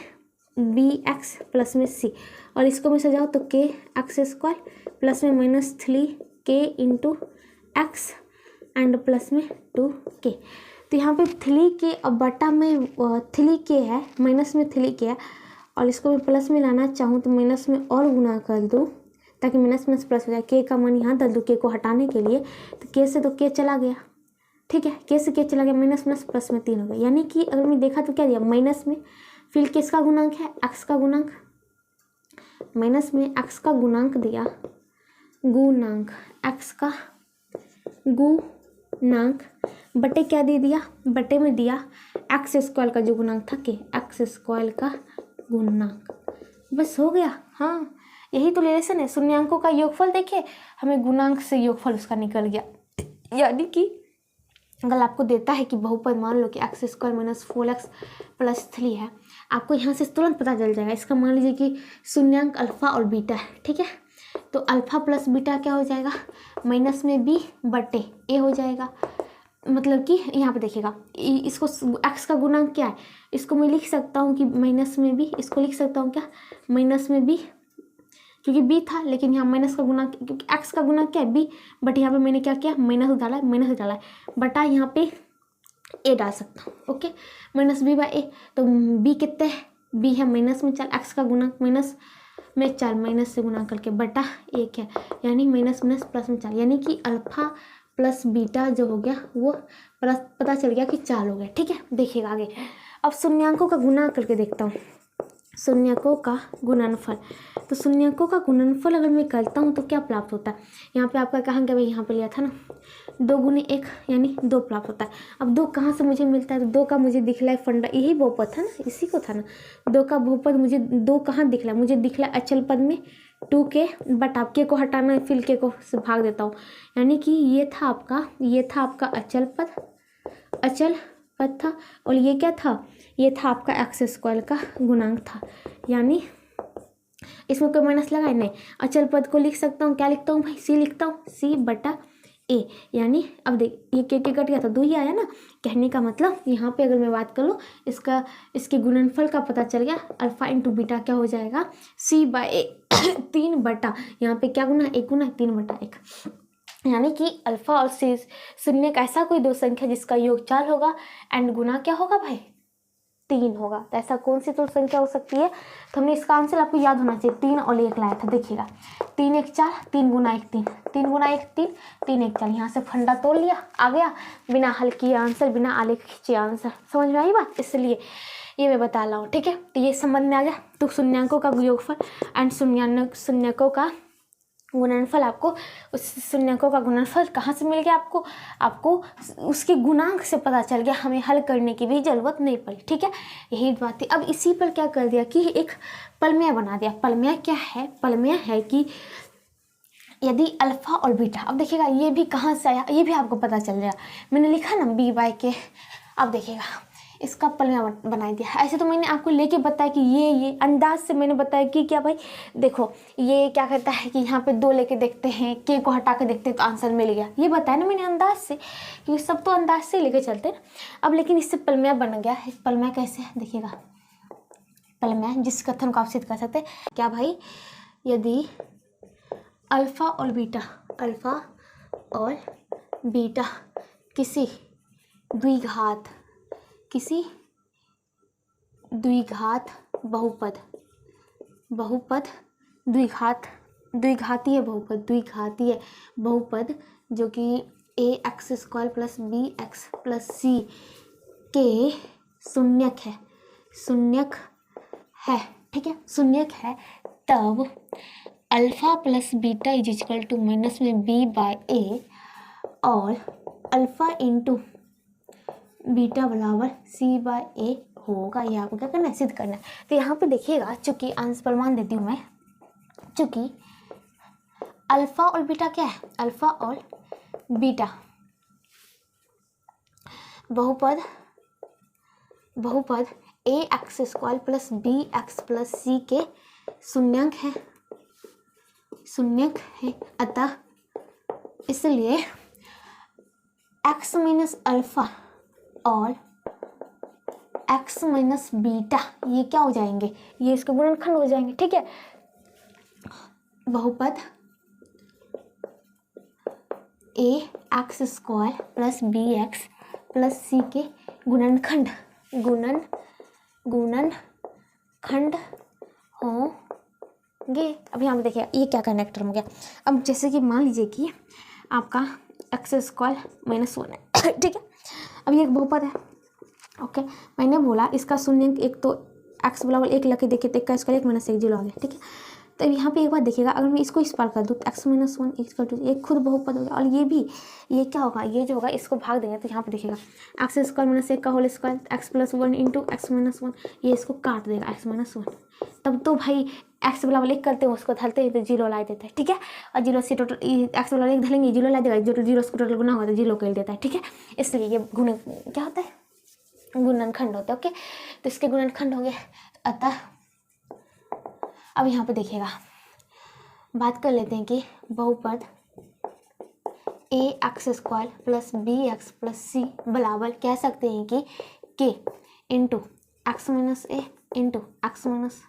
bx प्लस में c, और इसको मैं सजाऊँ तो के x² प्लस में -3k into x and plus में 2k। तो यहाँ पे 3k अब बटा में 3k है, माइनस में 3k है, और इसको मैं प्लस में लाना चाहूँ तो माइनस में और गुना कर दूँ ताकि माइनस प्लस हो जाए, k का मान यहाँ डाल दूँ k को हटाने के लिए, तो k से तो k चला गया, ठीक है, k से k चला गया, माइनस प्लस में 3 हो गया। यानी कि अगर मैं देखा तो क्या दिया, माइनस में फिर किसका गुणांक है, x का गुणांक, माइनस में x का गुणांक दिया, गुणांक x का गुणांक बटे क्या दे दिया, बटे में दिया x² का जो गुणांक था के x² का गुणांक, बस हो गया। हाँ, यही तो रिलेशन है। शून्यांकों का योगफल देखिए, हमें गुणांक से योगफल उसका निकल गया। यानी कि अगर आपको देता है कि बहुपद मान लो कि x square minus 4x plus 3 है, आपको यहाँ से तुरंत पता चल जाएगा। इसका मान लीजिए कि शून्यांक अल्फा और बीटा है, ठीक है। तो अल्फा प्लस बीटा क्या हो जाएगा, माइनस में बी बटे ए हो जाएगा। मतलब कि यहाँ पे देखिएगा, इसको एक्स का गुणांक क्या है, इसको मैं लिख सकता हूँ कि माइनस में बी, इसको लिख सकता हूँ क्या, माइनस में बी, क्योंकि बी था, लेकिन यहाँ माइनस का गुणांक, क्योंकि एक्स का गुणांक क्या है बी, बट यहाँ पे मैंने क्या किया, माइनस डाला है, बटा यहाँ पे ए डाल सकता हूँ। ओके, माइनस बी बाई ए, तो बी कितने है, बी है माइनस में 4, एक्स का गुणांक माइनस में 4, माइनस से गुणा करके बटा 1 है, यानी माइनस माइनस प्लस में 4, यानी कि अल्फा प्लस बीटा जो हो गया वो पता चल गया कि 4 हो गया। ठीक है, देखिएगा आगे। अब शून्यांकों का गुणा करके देखता हूँ, शून्यकों का गुणनफल। तो शून्यकों का गुणनफल अगर मैं करता हूँ तो क्या प्राप्त होता है, यहाँ पे आपका कहाँ गया, भाई यहाँ पे लिया था ना, 2 गुने 1 यानी 2 प्राप्त होता है। अब 2 कहाँ से मुझे मिलता है, तो 2 का मुझे दिख रहा है फंडा, यही बहुपद था ना, इसी को था ना, 2 का बहुपद मुझे 2 कहाँ दिख रहा है, मुझे दिख रहा है अचल पद में 2 के, बट आप के को हटाना है, फिर के को से भाग देता हूँ, यानी कि ये था आपका अचल पद था, और ये क्या था, ये था आपका एक्स स्क्वायर का गुणांक था। यानी इसमें कोई माइनस लगा है नहीं, अचल पद को लिख सकता हूँ, क्या लिखता हूँ भाई, सी लिखता हूँ, सी बटा ए। यानी अब देख ये के कट गया था, 2 ही आया ना, कहने का मतलब यहाँ पे अगर मैं बात कर लूँ इसके गुणनफल का पता चल गया, अल्फा इंटू बीटा क्या हो जाएगा, सी बाई ए 3 बटा, यहाँ पे क्या गुना, 1 गुना 3 बटा 1, यानी कि अल्फा और सी शून्य का ऐसा कोई 2 संख्या जिसका योग 4 होगा एंड गुना क्या होगा भाई, 3 होगा। तो ऐसा कौन सी तो संख्या हो सकती है, तो हमने इसका आंसर आपको याद होना चाहिए, 3 और 1 लाया था। देखिएगा 3 1 4, 3 गुना 1 3, 3 गुना 1 3, 3 1 4, यहाँ से फंडा तोड़ लिया, आ गया बिना हल किए आंसर, बिना आलेख खींचे आंसर। समझ में आई बात, इसलिए ये मैं बता रहा हूँ। ठीक है, तो ये समझ में आ गया। तो शून्यांकों का योगफल एंड शून्यकों का गुणनफल, आपको उस शून्यकों का गुणनफल कहाँ से मिल गया, आपको उसके गुणांक से पता चल गया, हमें हल करने की भी ज़रूरत नहीं पड़ी। ठीक है, यही बात है। अब इसी पर क्या कर दिया कि एक प्रमेय बना दिया। प्रमेय क्या है, प्रमेय है कि यदि अल्फा और बीटा, अब देखिएगा ये भी कहाँ से आया, ये भी आपको पता चल जाएगा। मैंने लिखा ना बी बाई के, अब देखिएगा इसका प्रमेय बना दिया। ऐसे तो मैंने आपको लेके बताया कि ये अंदाज से मैंने बताया कि क्या भाई देखो ये क्या कहता है कि यहाँ पे 2 लेके देखते हैं, के को हटा के देखते हैं तो आंसर मिल गया, ये बताया ना मैंने अंदाज से, क्योंकि सब तो अंदाज से लेके चलते हैं ना। अब लेकिन इससे प्रमेय बन गया है। प्रमेय कैसे है देखिएगा, प्रमेय जिस कथन को आप सिद्ध कर सकते हैं, क्या भाई, यदि अल्फा और बीटा किसी द्विघात बहुपद द्विघातीय बहुपद जो कि a x square plus b x plus c के शून्यक है, ठीक है, शून्यक है, तब alpha plus beta is equal to minus में बी बाई ए और अल्फा इंटू बीटा बराबर सी बाई ए होगा। ये आपको क्या करना है, सिद्ध करना है। तो यहाँ पे देखिएगा, चूंकि अंश प्रमाण देती हूँ मैं, चूंकि अल्फा और बीटा क्या है, अल्फा और बीटा बहुपद a x square plus b x plus c के शून्यक है, अतः इसलिए एक्स माइनस अल्फा और एक्स माइनस बीटा ये क्या हो जाएंगे, ये इसके गुणनखंड हो जाएंगे। ठीक है, बहुपद a x square plus b x plus c के गुणनखंड होंगे। अब यहाँ पे देखिए ये क्या कनेक्टर हो गया। अब जैसे कि मान लीजिए कि आपका एक्स स्क्वायर माइनस 1 है, ठीक है, अब ये एक बहुपद है। ओके, मैंने बोला इसका शून्यक एक, तो एक्स बराबर 1 लगे, देखिए तो 1 का स्क्वायर 1 माइनस 1 0 आ गया। ठीक है, तो यहाँ पे एक बात देखिएगा, अगर मैं इसको इस पार कर दूँ तो x minus one equal to एक खुद बहुपद हो गया, और ये भी, ये क्या होगा, ये जो होगा इसको भाग देंगे तो यहाँ पे देखिएगा एक्स स्क्वायर माइनस एक का whole square x plus one into x minus one, ये इसको काट देगा एक्स माइनस वन। तब तो भाई एक्स वाला एक करते हैं उसको धरते हैं तो जीरो ला देता है, ठीक है। और जीरो से टोटल एक्स वाला एक धरेंगे जीरो ला देगा, जो जीरो से टोटल गुना होगा तो जीरो कर देता है, ठीक है। इसलिए ये गुण क्या होता है, गुणनखंड होता है, ओके। तो इसके गुणनखंड हो गए। अतः अब यहाँ पे देखिएगा बात कर लेते हैं कि बहुपद a x square plus b x plus c बराबर कह सकते हैं कि k into x minus a into x minus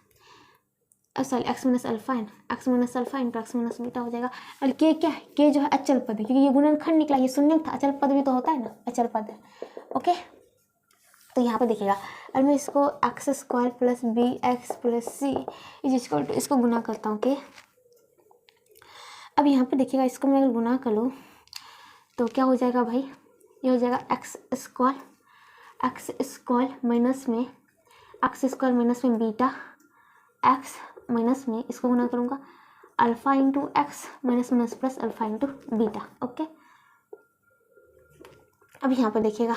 x minus alpha and x minus alpha into x minus beta हो जाएगा। और के क्या है, के जो है अचल पद है, क्योंकि ये गुणनखंड निकला, ये शून्य था, अचल पद भी तो होता है ना, अचल पद है, ओके। तो यहाँ पे देखिएगा और मैं इसको x square plus b x plus c इसको गुना करता हूँ कि अब यहाँ पे देखिएगा इसको मैं अगर गुना कर लूँ तो क्या हो जाएगा भाई, ये हो जाएगा एक्स स्क्वायर माइनस में बीटा एक्स माइनस में इसको गुना करूँगा alpha into x minus plus alpha into beta, okay. अब यहाँ पे देखिएगा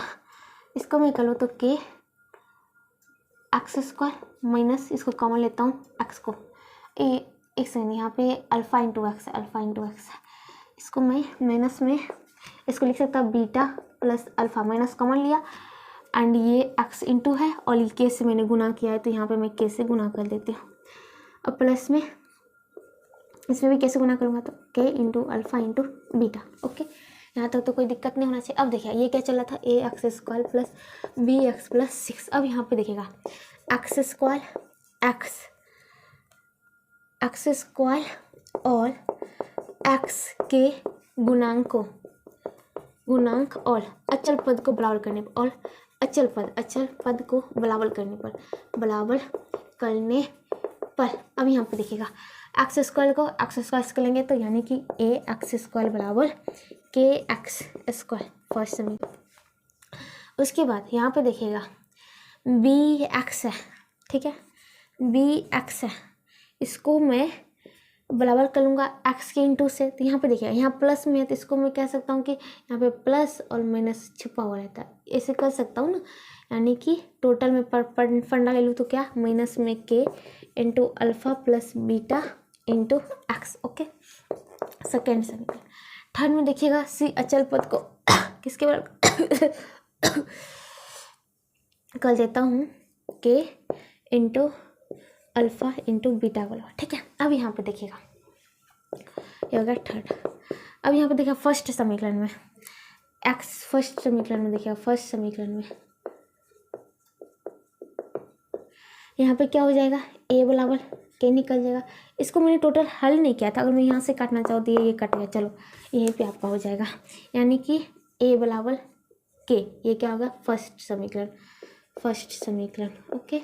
इसको मैं कर लूँ तो के एक्स स्क्वायर माइनस इसको कॉमन लेता हूँ एक्स को, एक सेकेंड, यहाँ पे अल्फा इंटू एक्स इसको मैं माइनस में इसको लिख सकता हूँ beta plus alpha, minus common लिया एंड ये एक्स इंटू है और ये के से मैंने गुना किया है तो यहाँ पे मैं के से गुना कर देती हूँ। अब प्लस में इसमें भी कैसे गुना करूँगा तो के into alpha into beta, okay. यहाँ तक तो कोई दिक्कत नहीं होना चाहिए। अब देखिए ये क्या चला था, a x square plus b x plus six. अब यहाँ पे देखिएगा एक्स स्क्वायर और एक्स के गुणांक और अचल पद को बराबर करने पर, और अचल पद को बराबर करने पर अब यहाँ पे देखिएगा एक्स स्क्वायर से लेंगे तो यानी कि ए एक्स स्क्वायर बराबर के एक्स स्क्वायर फर्स्ट समीकरण। उसके बाद यहाँ पे देखिएगा बी एक्स है, ठीक है, बी एक्स है, इसको मैं बराबर कर लूँगा एक्स के इंटू से। तो यहाँ पे देखिए यहाँ प्लस में है तो इसको मैं कह सकता हूँ कि यहाँ पे प्लस और माइनस छुपा हुआ रहता है, ऐसे कर सकता हूँ ना। यानी कि टोटल में फंडा ले लूँ तो क्या माइनस में के into alpha plus beta into x, okay. Second समीकरण। थर्ड में देखिएगा सी अचल पद को किसके बराबर कर देता हूँ के इंटू अल्फा इंटू बीटा को, ठीक है। अब यहाँ पे देखिएगा ये हो गया थर्ड। अब यहाँ पे देखिए फर्स्ट समीकरण में फर्स्ट समीकरण में यहाँ पे क्या हो जाएगा, ए बराबर के निकल जाएगा। इसको मैंने टोटल हल नहीं किया था, अगर मैं यहाँ से काटना चाहूँ तो ये कट गया, चलो यहीं पे आपका हो जाएगा। यानी कि ए बराबर के, ये क्या होगा फर्स्ट समीकरण, ओके।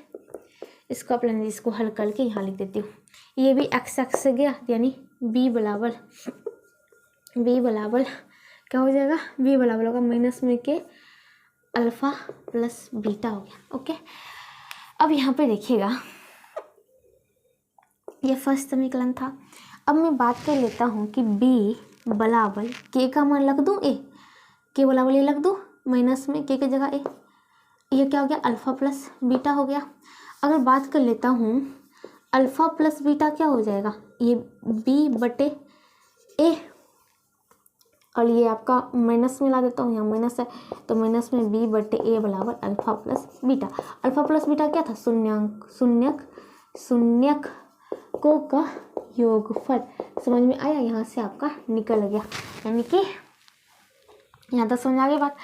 इसको अपने इसको हल करके यहाँ लिख देती हूँ। ये भी एक्स से गया यानी बी बराबर क्या हो जाएगा, बी बराबर होगा माइनस में के अल्फा प्लस बीटा हो गया, ओके। अब यहाँ पे देखिएगा ये फर्स्ट समीकरण था। अब मैं बात कर लेता हूँ कि बी बराबर के का मान रख दूँ, ए के बराबर ये रख दूँ माइनस में के की जगह ए, ये क्या हो गया अल्फा प्लस बीटा हो गया। अगर बात कर लेता हूँ अल्फा प्लस बीटा क्या हो जाएगा, ये बी बटे ए, और ये आपका माइनस में ला देता हूँ, यहाँ माइनस है तो माइनस में बी बटे ए बराबर alpha plus beta. Alpha plus beta क्या था, शून्यक को का योगफल। समझ में आया, यहाँ से आपका निकल गया, यानी कि यहाँ तक समझ आ गई बात।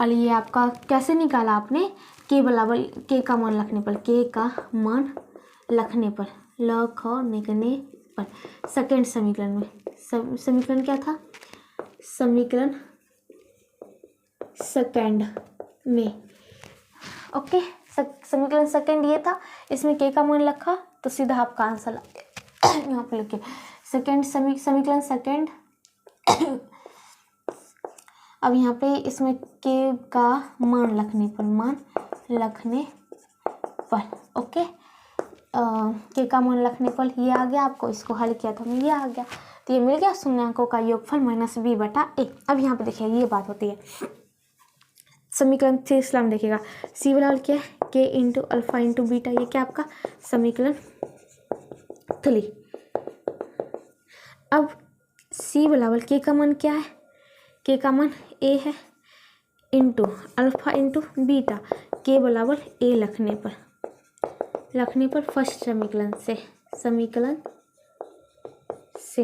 और ये आपका कैसे निकाला आपने, के बराबर के का मान रखने पर सेकेंड समीकरण में समीकरण क्या था, समीकरण सेकेंड में, ओके। समीकरण सेकेंड ये था, इसमें के का मान रखा तो सीधा आपका आंसर यहाँ पे लिखिए सेकेंड समीकरण सेकेंड। अब यहाँ पे इसमें के का मान रखने पर ओके। के का मान रखने पर ये आ गया, आपको इसको हल किया था ये आ गया, तो ये मिल गया शून्यांकों का योगफल माइनस बी बटा ए। अब यहाँ पे देखिए ये बात होती है, समीकरण 3 इस्लाम देखिएगा, सी बराबर क्या है के इंटू अल्फा इंटू बीटा, ये क्या आपका समीकरण 3। अब सी बराबर के का मान क्या है, के का मान ए है इंटू अल्फा इंटू बीटा, के बराबर ए रखने पर फर्स्ट समीकरण से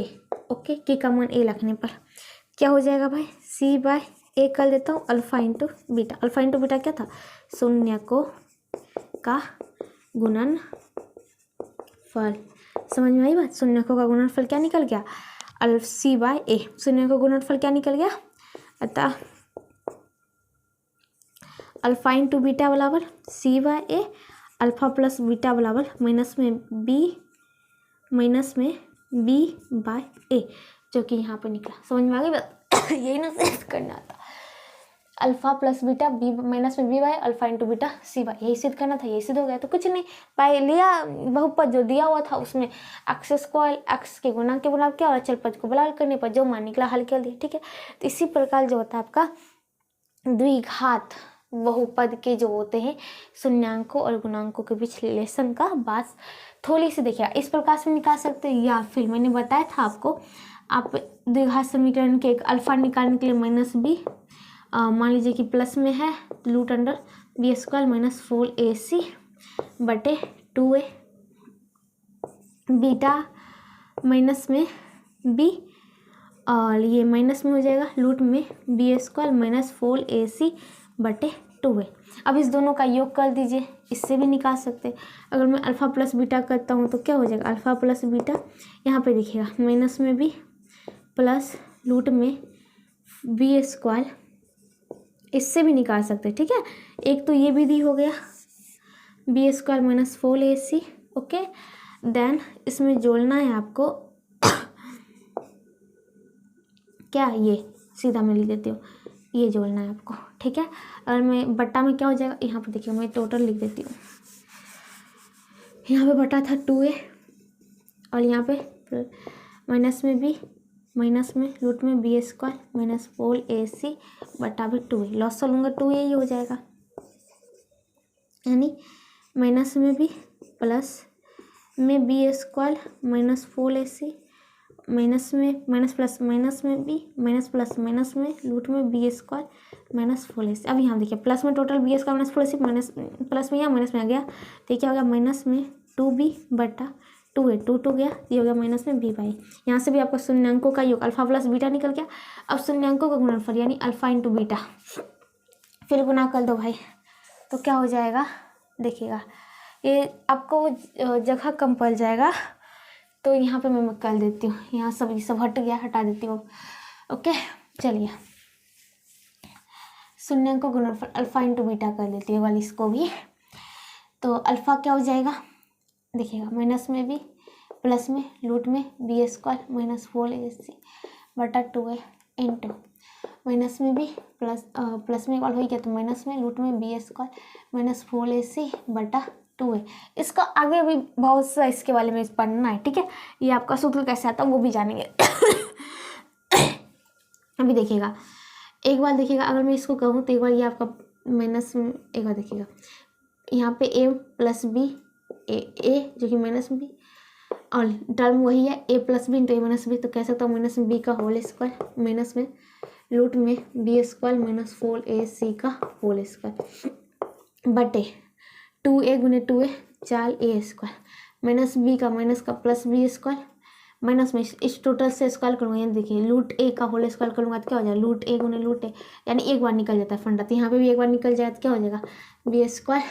ओके, के का मान ए रखने पर क्या हो जाएगा भाई, सी बाय ए कर देता हूँ alpha into beta. Alpha into beta क्या था, शून्यकों का गुणनफल। समझ में आई बात, शून्यकों का गुणनफल क्या निकल गया, सी बाय ए, शून्य का गुणनफल क्या निकल गया, अतः अल्फा इंटू बीटा बराबर सी बाय ए, अल्फा प्लस बीटा बराबर माइनस में बी बाय ए, जो कि यहाँ पे निकला। समझ में आ गई बात, यही ना सिद्ध करना था, alpha plus beta b minus में b by alpha into beta c by, यही सिद्ध करना था, यही सिद्ध हो गया। तो कुछ नहीं, पाई लिया बहुपद जो दिया हुआ था उसमें एक्स स्क्वायर एक्स के गुणांक के बराबर क्या और अचल पद को बराबर करने पर जो मान निकला हल कर दिया, ठीक है। तो इसी प्रकार जो होता है आपका द्विघात बहुपद के जो होते हैं शून्यांकों और गुणांकों के बीच रिलेशन का बात थोड़ी सी देखिएगा, इस प्रकार से निकाल सकते हैं, या फिर मैंने बताया था आपको, आप द्विघात समीकरण के एक अल्फा निकालने के लिए माइनस बी, मान लीजिए कि प्लस में है root under b square minus 4ac बटे 2a, बीटा माइनस में बी और ये माइनस में हो जाएगा रूट में बी स्क्वायर माइनस 4ac बटे 2a। अब इस दोनों का योग कर दीजिए, इससे भी निकाल सकते हैं। अगर मैं अल्फ़ा प्लस बीटा करता हूँ तो क्या हो जाएगा, अल्फ़ा प्लस बीटा यहाँ पे देखिएगा माइनस में बी प्लस रूट में बी स्क्वायर, इससे भी निकाल सकते हैं, ठीक है। एक तो ये विधि हो गया b square minus 4ac, okay. Then इसमें जोड़ना है आपको क्या, ये सीधा मैं लिख देती हूँ, ये जोड़ना है आपको, ठीक है। और मैं बट्टा में क्या हो जाएगा, यहाँ पे देखिए मैं टोटल लिख देती हूँ, यहाँ पे बटा था 2a और यहाँ पे माइनस में बी माइनस में रूट में बी स्क्वायर माइनस 4ac बटा भी 2a, लॉस से लूँगा 2a ही हो जाएगा, यानी माइनस में बी प्लस में B square minus 4ac minus में माइनस प्लस माइनस में बी माइनस प्लस माइनस में रूट में बी स्क्वायर माइनस 4ac। अब यहाँ देखिए प्लस में total b square minus 4ac minus plus में या माइनस में आ गया, तो क्या हो गया माइनस में 2b बटा 2a, 2 गया, ये हो गया माइनस में b बाई। यहाँ से भी आपका शून्यांकों का योग अल्फा प्लस बीटा निकल गया। अब शून्यांकों का गुणनफल यानी अल्फा इंटू बीटा फिर गुना कर दो भाई, तो क्या हो जाएगा देखिएगा, ये आपको जगह कम पड़ जाएगा, तो यहाँ पे मैं कर देती हूँ, यहाँ सब ये सब हट गया, हटा देती हूँ, ओके। चलिए शून्यांकों गुणनफल अल्फा इंटू बीटा कर देती है वाली इसको भी, तो अल्फा क्या हो जाएगा देखिएगा माइनस में बी प्लस में रूट में बी स्क्वायर माइनस 4ac बटा 2a इंटू माइनस में बी प्लस में इक्वल हो गया, तो माइनस में रूट में बी स्क्वायर माइनस 4ac बटा 2a। इसका आगे भी बहुत सा इसके बारे में पढ़ना है, ठीक है। ये आपका सूत्र कैसे आता है वो भी जानेंगे। अभी देखिएगा एक बार देखिएगा, अगर मैं इसको कहूँ तो एक बार ये आपका माइनस में, एक बार देखिएगा यहाँ पे a प्लस बी ए जो कि माइनस में बी और टर्म वही है a plus B into A minus B, तो कह सकता हूँ माइनस में बी का होल स्क्वायर माइनस में रूट में बी स्क्वायर माइनस 4ac का होल स्क्वायर बटे 2a गुने 2a 4a square minus B का माइनस का प्लस बी स्क्वायर माइनस में इस टोटल से स्क्वायर करूँगा, यानी देखिए रूट a का होल स्क्वायर करूँगा तो क्या हो जाएगा रूट a गुने रूट a, यानी एक बार निकल जाता है फंडा, तो यहाँ पे भी एक बार निकल जाएगा तो क्या हो जाएगा बी स्क्वायर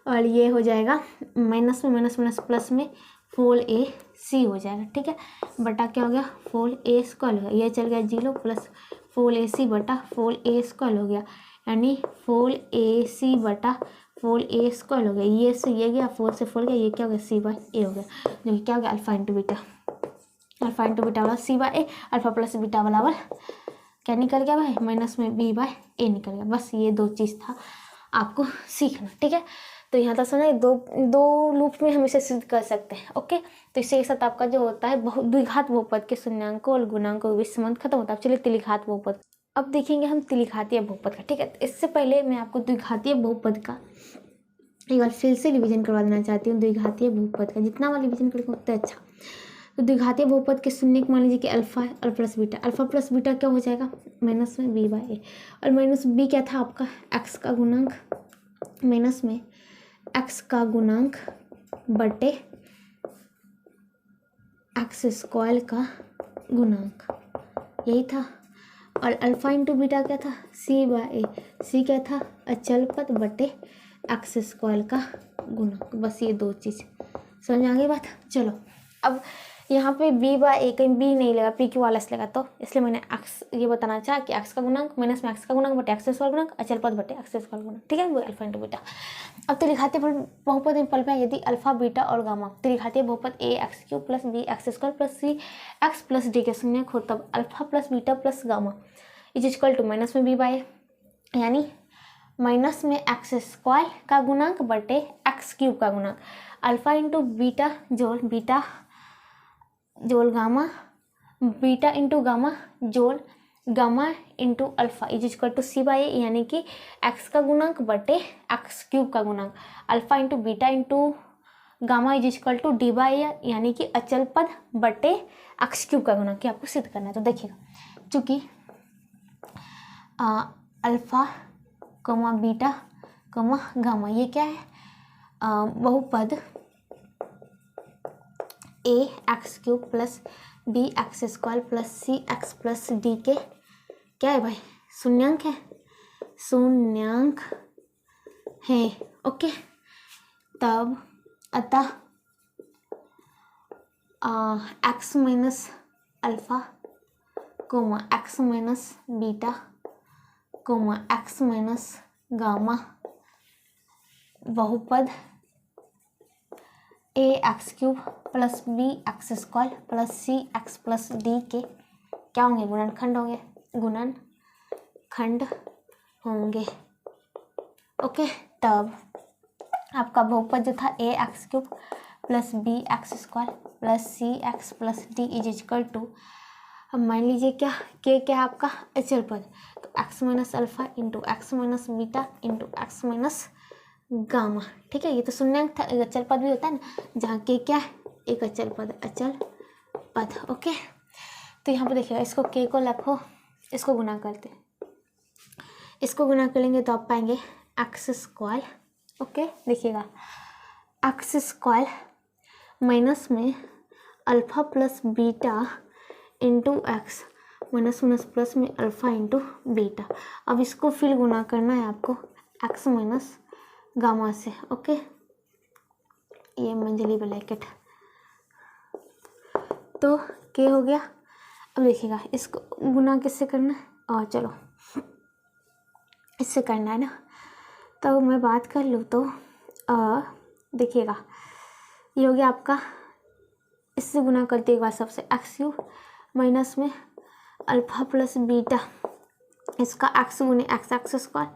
और ये हो जाएगा माइनस में माइनस माइनस प्लस में 4ac हो जाएगा, ठीक है। बटा क्या हो गया 4a स्क्वायर हो गया, ये चल गया 0 प्लस 4ac बटा 4a स्क्वायर हो गया, यानी 4ac बटा 4a स्क्वायर हो गया, ये से ये गया 4 से 4 गया, ये क्या हो गया c बाय a हो गया, जो कि क्या हो गया अल्फा इंटू बीटा वाला c by a, alpha plus beta वाला क्या निकल गया भाई माइनस में b बाय a निकल गया। बस ये दो चीज़ था आपको सीखना, ठीक है। तो यहाँ तक समझे, दो लूप में हम इसे सिद्ध कर सकते हैं। ओके, तो इससे एक साथ आपका जो होता है द्विघात बहुपद के शून्यांकों और गुणांकों के बीच संबंध खत्म होता है। चलिए त्रिघात बहुपद अब देखेंगे हम, त्रिघातीय बहुपद का। ठीक है, तो इससे पहले मैं आपको द्विघातीय बहुपद का एक बार फिर से रिवीजन करवा देना चाहती हूँ। द्विघातीय बहुपद का जितना बार रिवीजन करेंगे उतना अच्छा। तो द्विघातीय बहुपद के शून्य मान लीजिए कि अल्फा है और plus beta. Alpha plus beta क्या हो जाएगा, माइनस में बी बाई ए, और माइनस बी क्या था आपका, एक्स का गुणांक, माइनस में एक्स का गुणांक बटे एक्स स्क्वायर का गुणांक, यही था। और अल्फा इंटू बीटा क्या था, सी बाई ए, सी क्या था, अचल पद बटे एक्स स्क्वायर का गुणांक। बस ये दो चीज़ समझ आ गई बात। चलो अब यहाँ पे बी बाई ए, कहीं बी नहीं लगा, पी क्यू वाला लगा, तो इसलिए मैंने एक्स ये बताना चाहा कि एक्स का गुणांक माइनस में एक्स का गुणांक बटे एक्स स्क्वायर गुणांक, अचल पद बटे एक्स स्क्वायर गुणांक। ठीक है, वो अल्फा इंटू बीटा। अब त्रिघातीय बहुपद में पल में यदि अल्फा बीटा और गामा त्रिघातीय बहुपद a x cube plus b x square plus c x plus d के शून्यक हो, तब alpha plus beta plus gamma is equal to minus में बी बाई ए, यानी माइनस में एक्स स्क्वायर का गुणांक बटे एक्स क्यूब का गुणांक। अल्फा इंटू बीटा जोड़ बीटा जोड़ गामा, बीटा इंटू गामा जोड़ gamma into alpha is equal to c by a, यानी कि एक्स का गुणांक बटे एक्स क्यूब का गुणांक। Alpha into beta into gamma is equal to d by a, यानी कि अचल पद बटे एक्स क्यूब का गुणांक, आपको सिद्ध करना है। तो देखिएगा, चूँकि अल्फा कमा बीटा कमा गामा ये क्या है, बहुपद a x cube plus b x square plus c x plus d के क्या है भाई, शून्यांक है, शून्यांक है। ओके, तब अतः x minus alpha comma x minus beta comma x minus gamma बहुपद a x cube plus b x square plus c x plus d के क्या होंगे, गुणनखंड होंगे, गुणनखंड होंगे। ओके, तब आपका बहुपद जो था a x cube plus b x square plus c x plus d is equal to, अब मान लीजिए क्या के क्या है आपका अचल पद, तो x minus alpha into x minus beta into x minus gamma. ठीक है, ये तो शून्यांक था, अचल पद भी होता है ना, जहाँ के क्या है एक अचल पद। ओके, तो यहाँ पे देखिएगा, इसको के को रखो, इसको गुना करते, इसको गुना करेंगे तो आप पाएंगे एक्स स्क्वायर। ओके, देखिएगा एक्स स्क्वायर माइनस में alpha plus beta into x minus minus plus में अल्फा इंटू बीटा। अब इसको फिर गुना करना है आपको एक्स माइनस गामा से। ओके, ये मंजली ब्लैकेट तो के हो गया। अब देखिएगा, इसको गुना किससे करना है, और चलो इससे करना है ना, तो मैं बात कर लूँ तो देखिएगा, ये हो गया आपका, इससे गुना करते एक बार सबसे एक्स क्यूब माइनस में अल्फा प्लस बीटा, इसका एक्स गुने एक्स एक्स स्क्वायर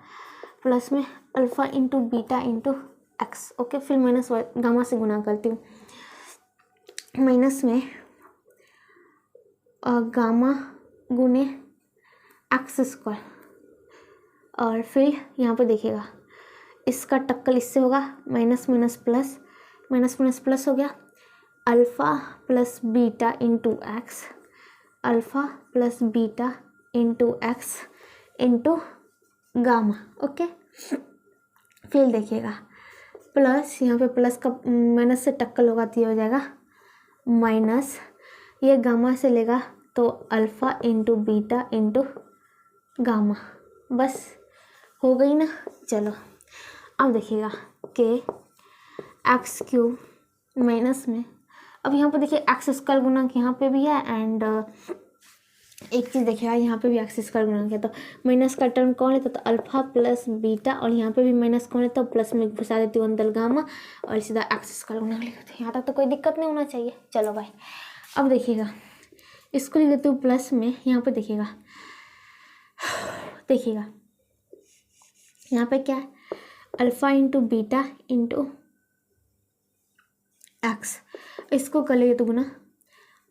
प्लस में alpha into beta into x. Okay, फिर माइनस गामा से गुना करती हूँ, माइनस में गामा गुने एक्स स्क्वायर, और फिर यहाँ पर देखिएगा इसका टक्कर इससे होगा, माइनस माइनस प्लस हो गया, alpha plus beta into x, alpha plus beta into x into gamma. Okay, फिर देखिएगा प्लस, यहाँ पे प्लस का माइनस से टक्कर होगा तो ये हो जाएगा माइनस, ये गामा से लेगा तो alpha into beta into gamma, बस हो गई ना। चलो अब देखिएगा के एक्स क्यूब माइनस में, अब यहाँ पे देखिए एक्स स्क्वायर गुणांक यहाँ पे भी है, एंड एक चीज़ देखिएगा यहाँ पे भी एक्स स्क्वायर गुणांक है, तो माइनस का टर्म कौन है, तो अल्फा प्लस बीटा, और यहाँ पे भी माइनस कौन है, तो प्लस में घुसा देती हूँ अंदर गामा, और सीधा एक्स स्क्वायर गुणांक लिख देती हूँ। यहाँ तक तो कोई दिक्कत नहीं होना चाहिए। चलो भाई, अब देखिएगा इसको लिख देती हूँ प्लस में, यहाँ पे देखिएगा यहाँ पे क्या है alpha into beta into x, इसको कर लेंगे तो गुना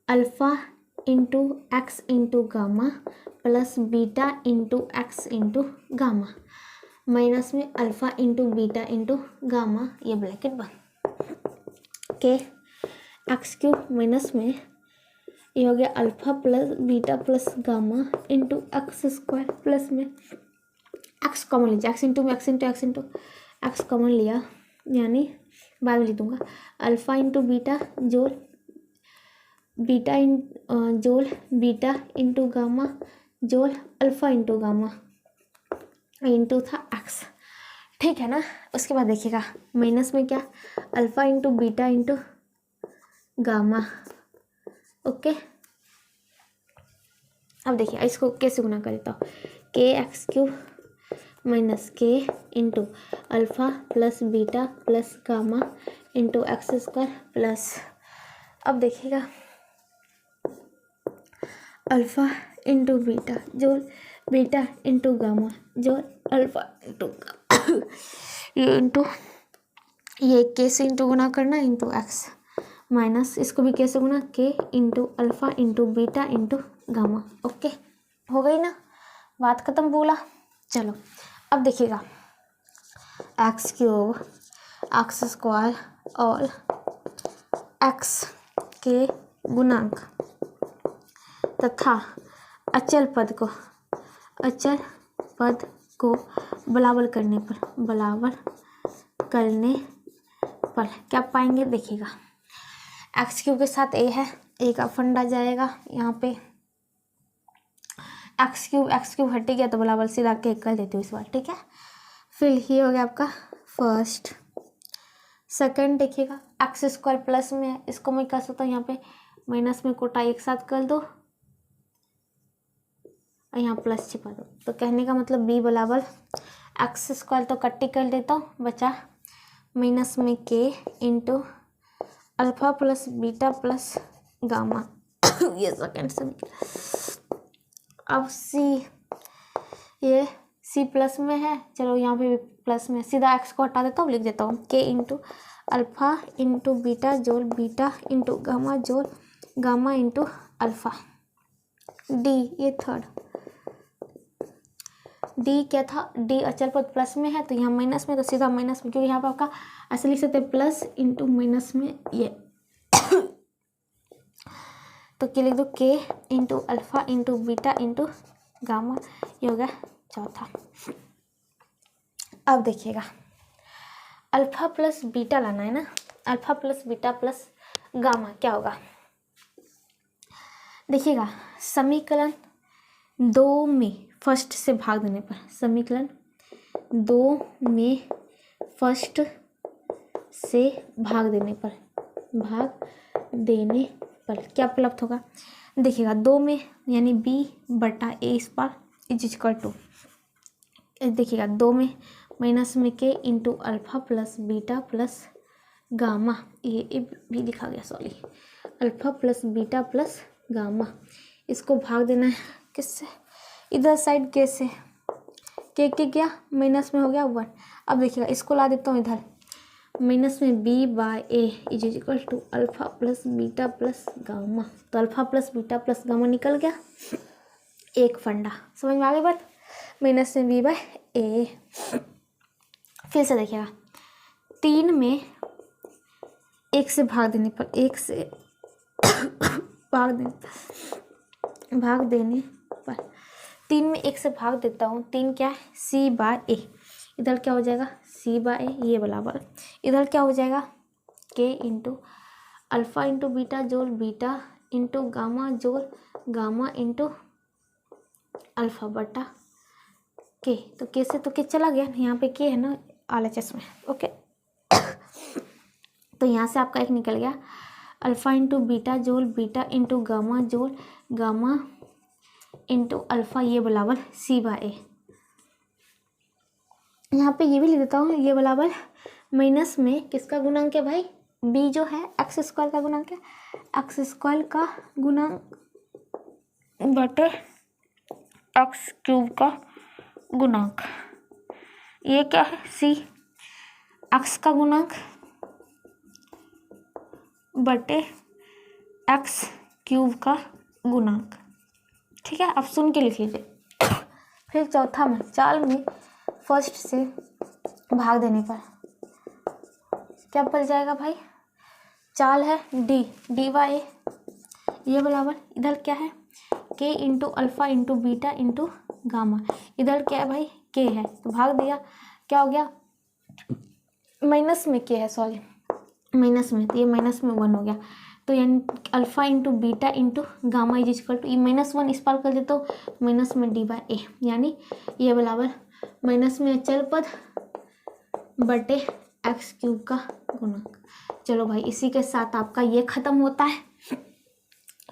alpha into x into gamma plus beta into x into gamma minus में alpha into beta into gamma, ये ब्रैकेट बंद के एक्स क्यूब माइनस में ये हो गया alpha plus beta plus gamma into x square plus में एक्स कॉमन लीजिए, एक्स इंटू में एक्स इंटू एक्स कॉमन लिया, यानी बाद में लिख दूंगा अल्फ़ा इंटू बीटा जोल बीटा जोल बीटा इंटू गामा जोल अल्फ़ा इंटू गामा इंटू था एक्स, ठीक है ना। उसके बाद देखिएगा माइनस में क्या alpha into beta into gamma, okay. अब देखिए इसको कैसे गुना कर देता हूँ, के एक्स क्यूब माइनस के into alpha plus beta plus gamma into x square plus, अब देखिएगा अल्फ़ा इंटू बीटा जोल बीटा इंटू गामा जोल अल्फ़ा इंटू ये इंटू ये के से इंटू गुना करना इंटू एक्स माइनस इसको भी कैसे गुना के into alpha into beta into gamma, okay हो गई ना बात खत्म बोला। चलो अब देखिएगा एक्स क्यूब एक्स स्क्वायर और एक्स के गुणांक तथा अचल पद को बराबर करने पर क्या पाएंगे, देखिएगा एक्स क्यूब के साथ ए है, ए का फंडा जाएगा यहाँ पे, एक्स क्यूब हट गया तो बराबर सीधा के कर देती हूँ इस बार, ठीक है। फिर ये हो गया आपका फर्स्ट। सेकंड देखिएगा एक्स स्क्वायर प्लस में है, इसको मैं कर सकता हूँ यहाँ पे माइनस में कोटा एक साथ कर दो और यहाँ प्लस छिपा दो, तो कहने का मतलब बी बराबर एक्स स्क्वायर तो कट्टी कर देता हूँ, बचा माइनस में के into alpha plus beta plus gamma ये सेकेंड से। अब सी, ये सी प्लस में है, चलो यहाँ पे भी प्लस में, सीधा एक्स को हटा देता हूँ, लिख देता हूँ के इंटू अल्फ़ा इंटू बीटा जोल बीटा इंटू गामा जोल गामा इंटू अल्फ़ा। डी, ये थर्ड डी क्या था, डी अचल पद प्लस में है तो यहाँ माइनस में, तो सीधा माइनस में, क्योंकि यहाँ पर आपका असली से प्लस इंटू माइनस में ये तो क्या लिख दो के into alpha into beta into gamma, ये हो गया चौथा। अब देखिएगा अल्फ़ा प्लस बीटा लाना है ना, alpha plus beta plus gamma क्या होगा, देखिएगा समीकरण 2 में फर्स्ट से भाग देने पर, समीकरण 2 में फर्स्ट से भाग देने पर क्या प्राप्त होगा, देखिएगा 2 में यानी b बटा ए इस पर इज इक्वल टू, देखिएगा 2 में माइनस में के into alpha plus beta plus gamma, ये भी लिखा गया sorry, alpha plus beta plus gamma, इसको भाग देना है किससे, इधर साइड के से, के क्या माइनस में हो गया 1। अब देखिएगा इसको ला देता हूँ इधर, माइनस में b by a is equal to alpha plus beta plus gamma, तो alpha plus beta plus gamma निकल गया, एक फंडा, समझ में आ गई बात, माइनस में b बाय ए। फिर से देखिएगा 3 में 1 से भाग देने पर, 1 से भाग देने पर 3 में 1 से भाग देता हूँ, 3 क्या है c बाय ए, इधर क्या हो जाएगा c बाय ए, ये बराबर इधर क्या हो जाएगा के इंटू अल्फ़ा इंटू बीटा जोल बीटा इंटू गामा जोल गामा इंटू अल्फ़ा बटा के, तो के से तो के चला गया, यहाँ पे के है ना RHS में, ओके तो यहाँ से आपका एक निकल गया अल्फ़ा इंटू बीटा जोल बीटा इंटू गामा जोल गामा इंटू अल्फ़ा, ये बराबर c बाय ए। यहाँ पे ये भी लिख देता हूँ, ये बराबर माइनस में किसका गुणांक है भाई, b जो है एक्स स्क्वायर का गुणांक है, एक्स स्क्वायर का गुणांक बटे एक्स क्यूब का गुणांक, ये क्या है c, एक्स का गुणांक बटे एक्स क्यूब का गुणांक। ठीक है, आप सुन के लिख लीजिए। फिर चौथा में चाल में फर्स्ट से भाग देने पर क्या बच जाएगा भाई, चाल है डी बाई ए, ये बराबर इधर क्या है के into alpha into beta into gamma, इधर क्या है भाई के है, तो भाग दिया, क्या हो गया माइनस में के है, सॉरी माइनस में, तो ये माइनस में 1 हो गया, तो यानी alpha into beta into gamma is equal to, ये -1 इस पार कर दे तो माइनस में डी बाई ए, यानी ये बराबर माइनस में अचल पद बटे एक्स क्यूब का गुणक। चलो भाई, इसी के साथ आपका ये खत्म होता है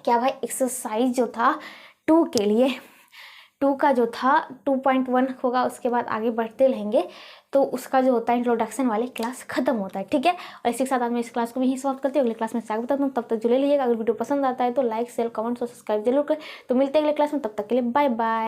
क्या भाई, एक्सरसाइज जो था 2 के लिए, 2 का जो था 2.1 होगा, उसके बाद आगे बढ़ते रहेंगे, तो उसका जो होता है इंट्रोडक्शन वाले क्लास खत्म होता है। ठीक है, और इसी के साथ आज मैं इस क्लास को भी यहीं समाप्त करती हूँ। अगले क्लास में आगे बताता हूँ, तब तक जुड़े रहिएगा। अगर वीडियो पसंद आता है तो लाइक शेयर कमेंट और सब्सक्राइब जरूर करें। तो मिलते हैं अगले क्लास में, तब तक के लिए बाय बाय।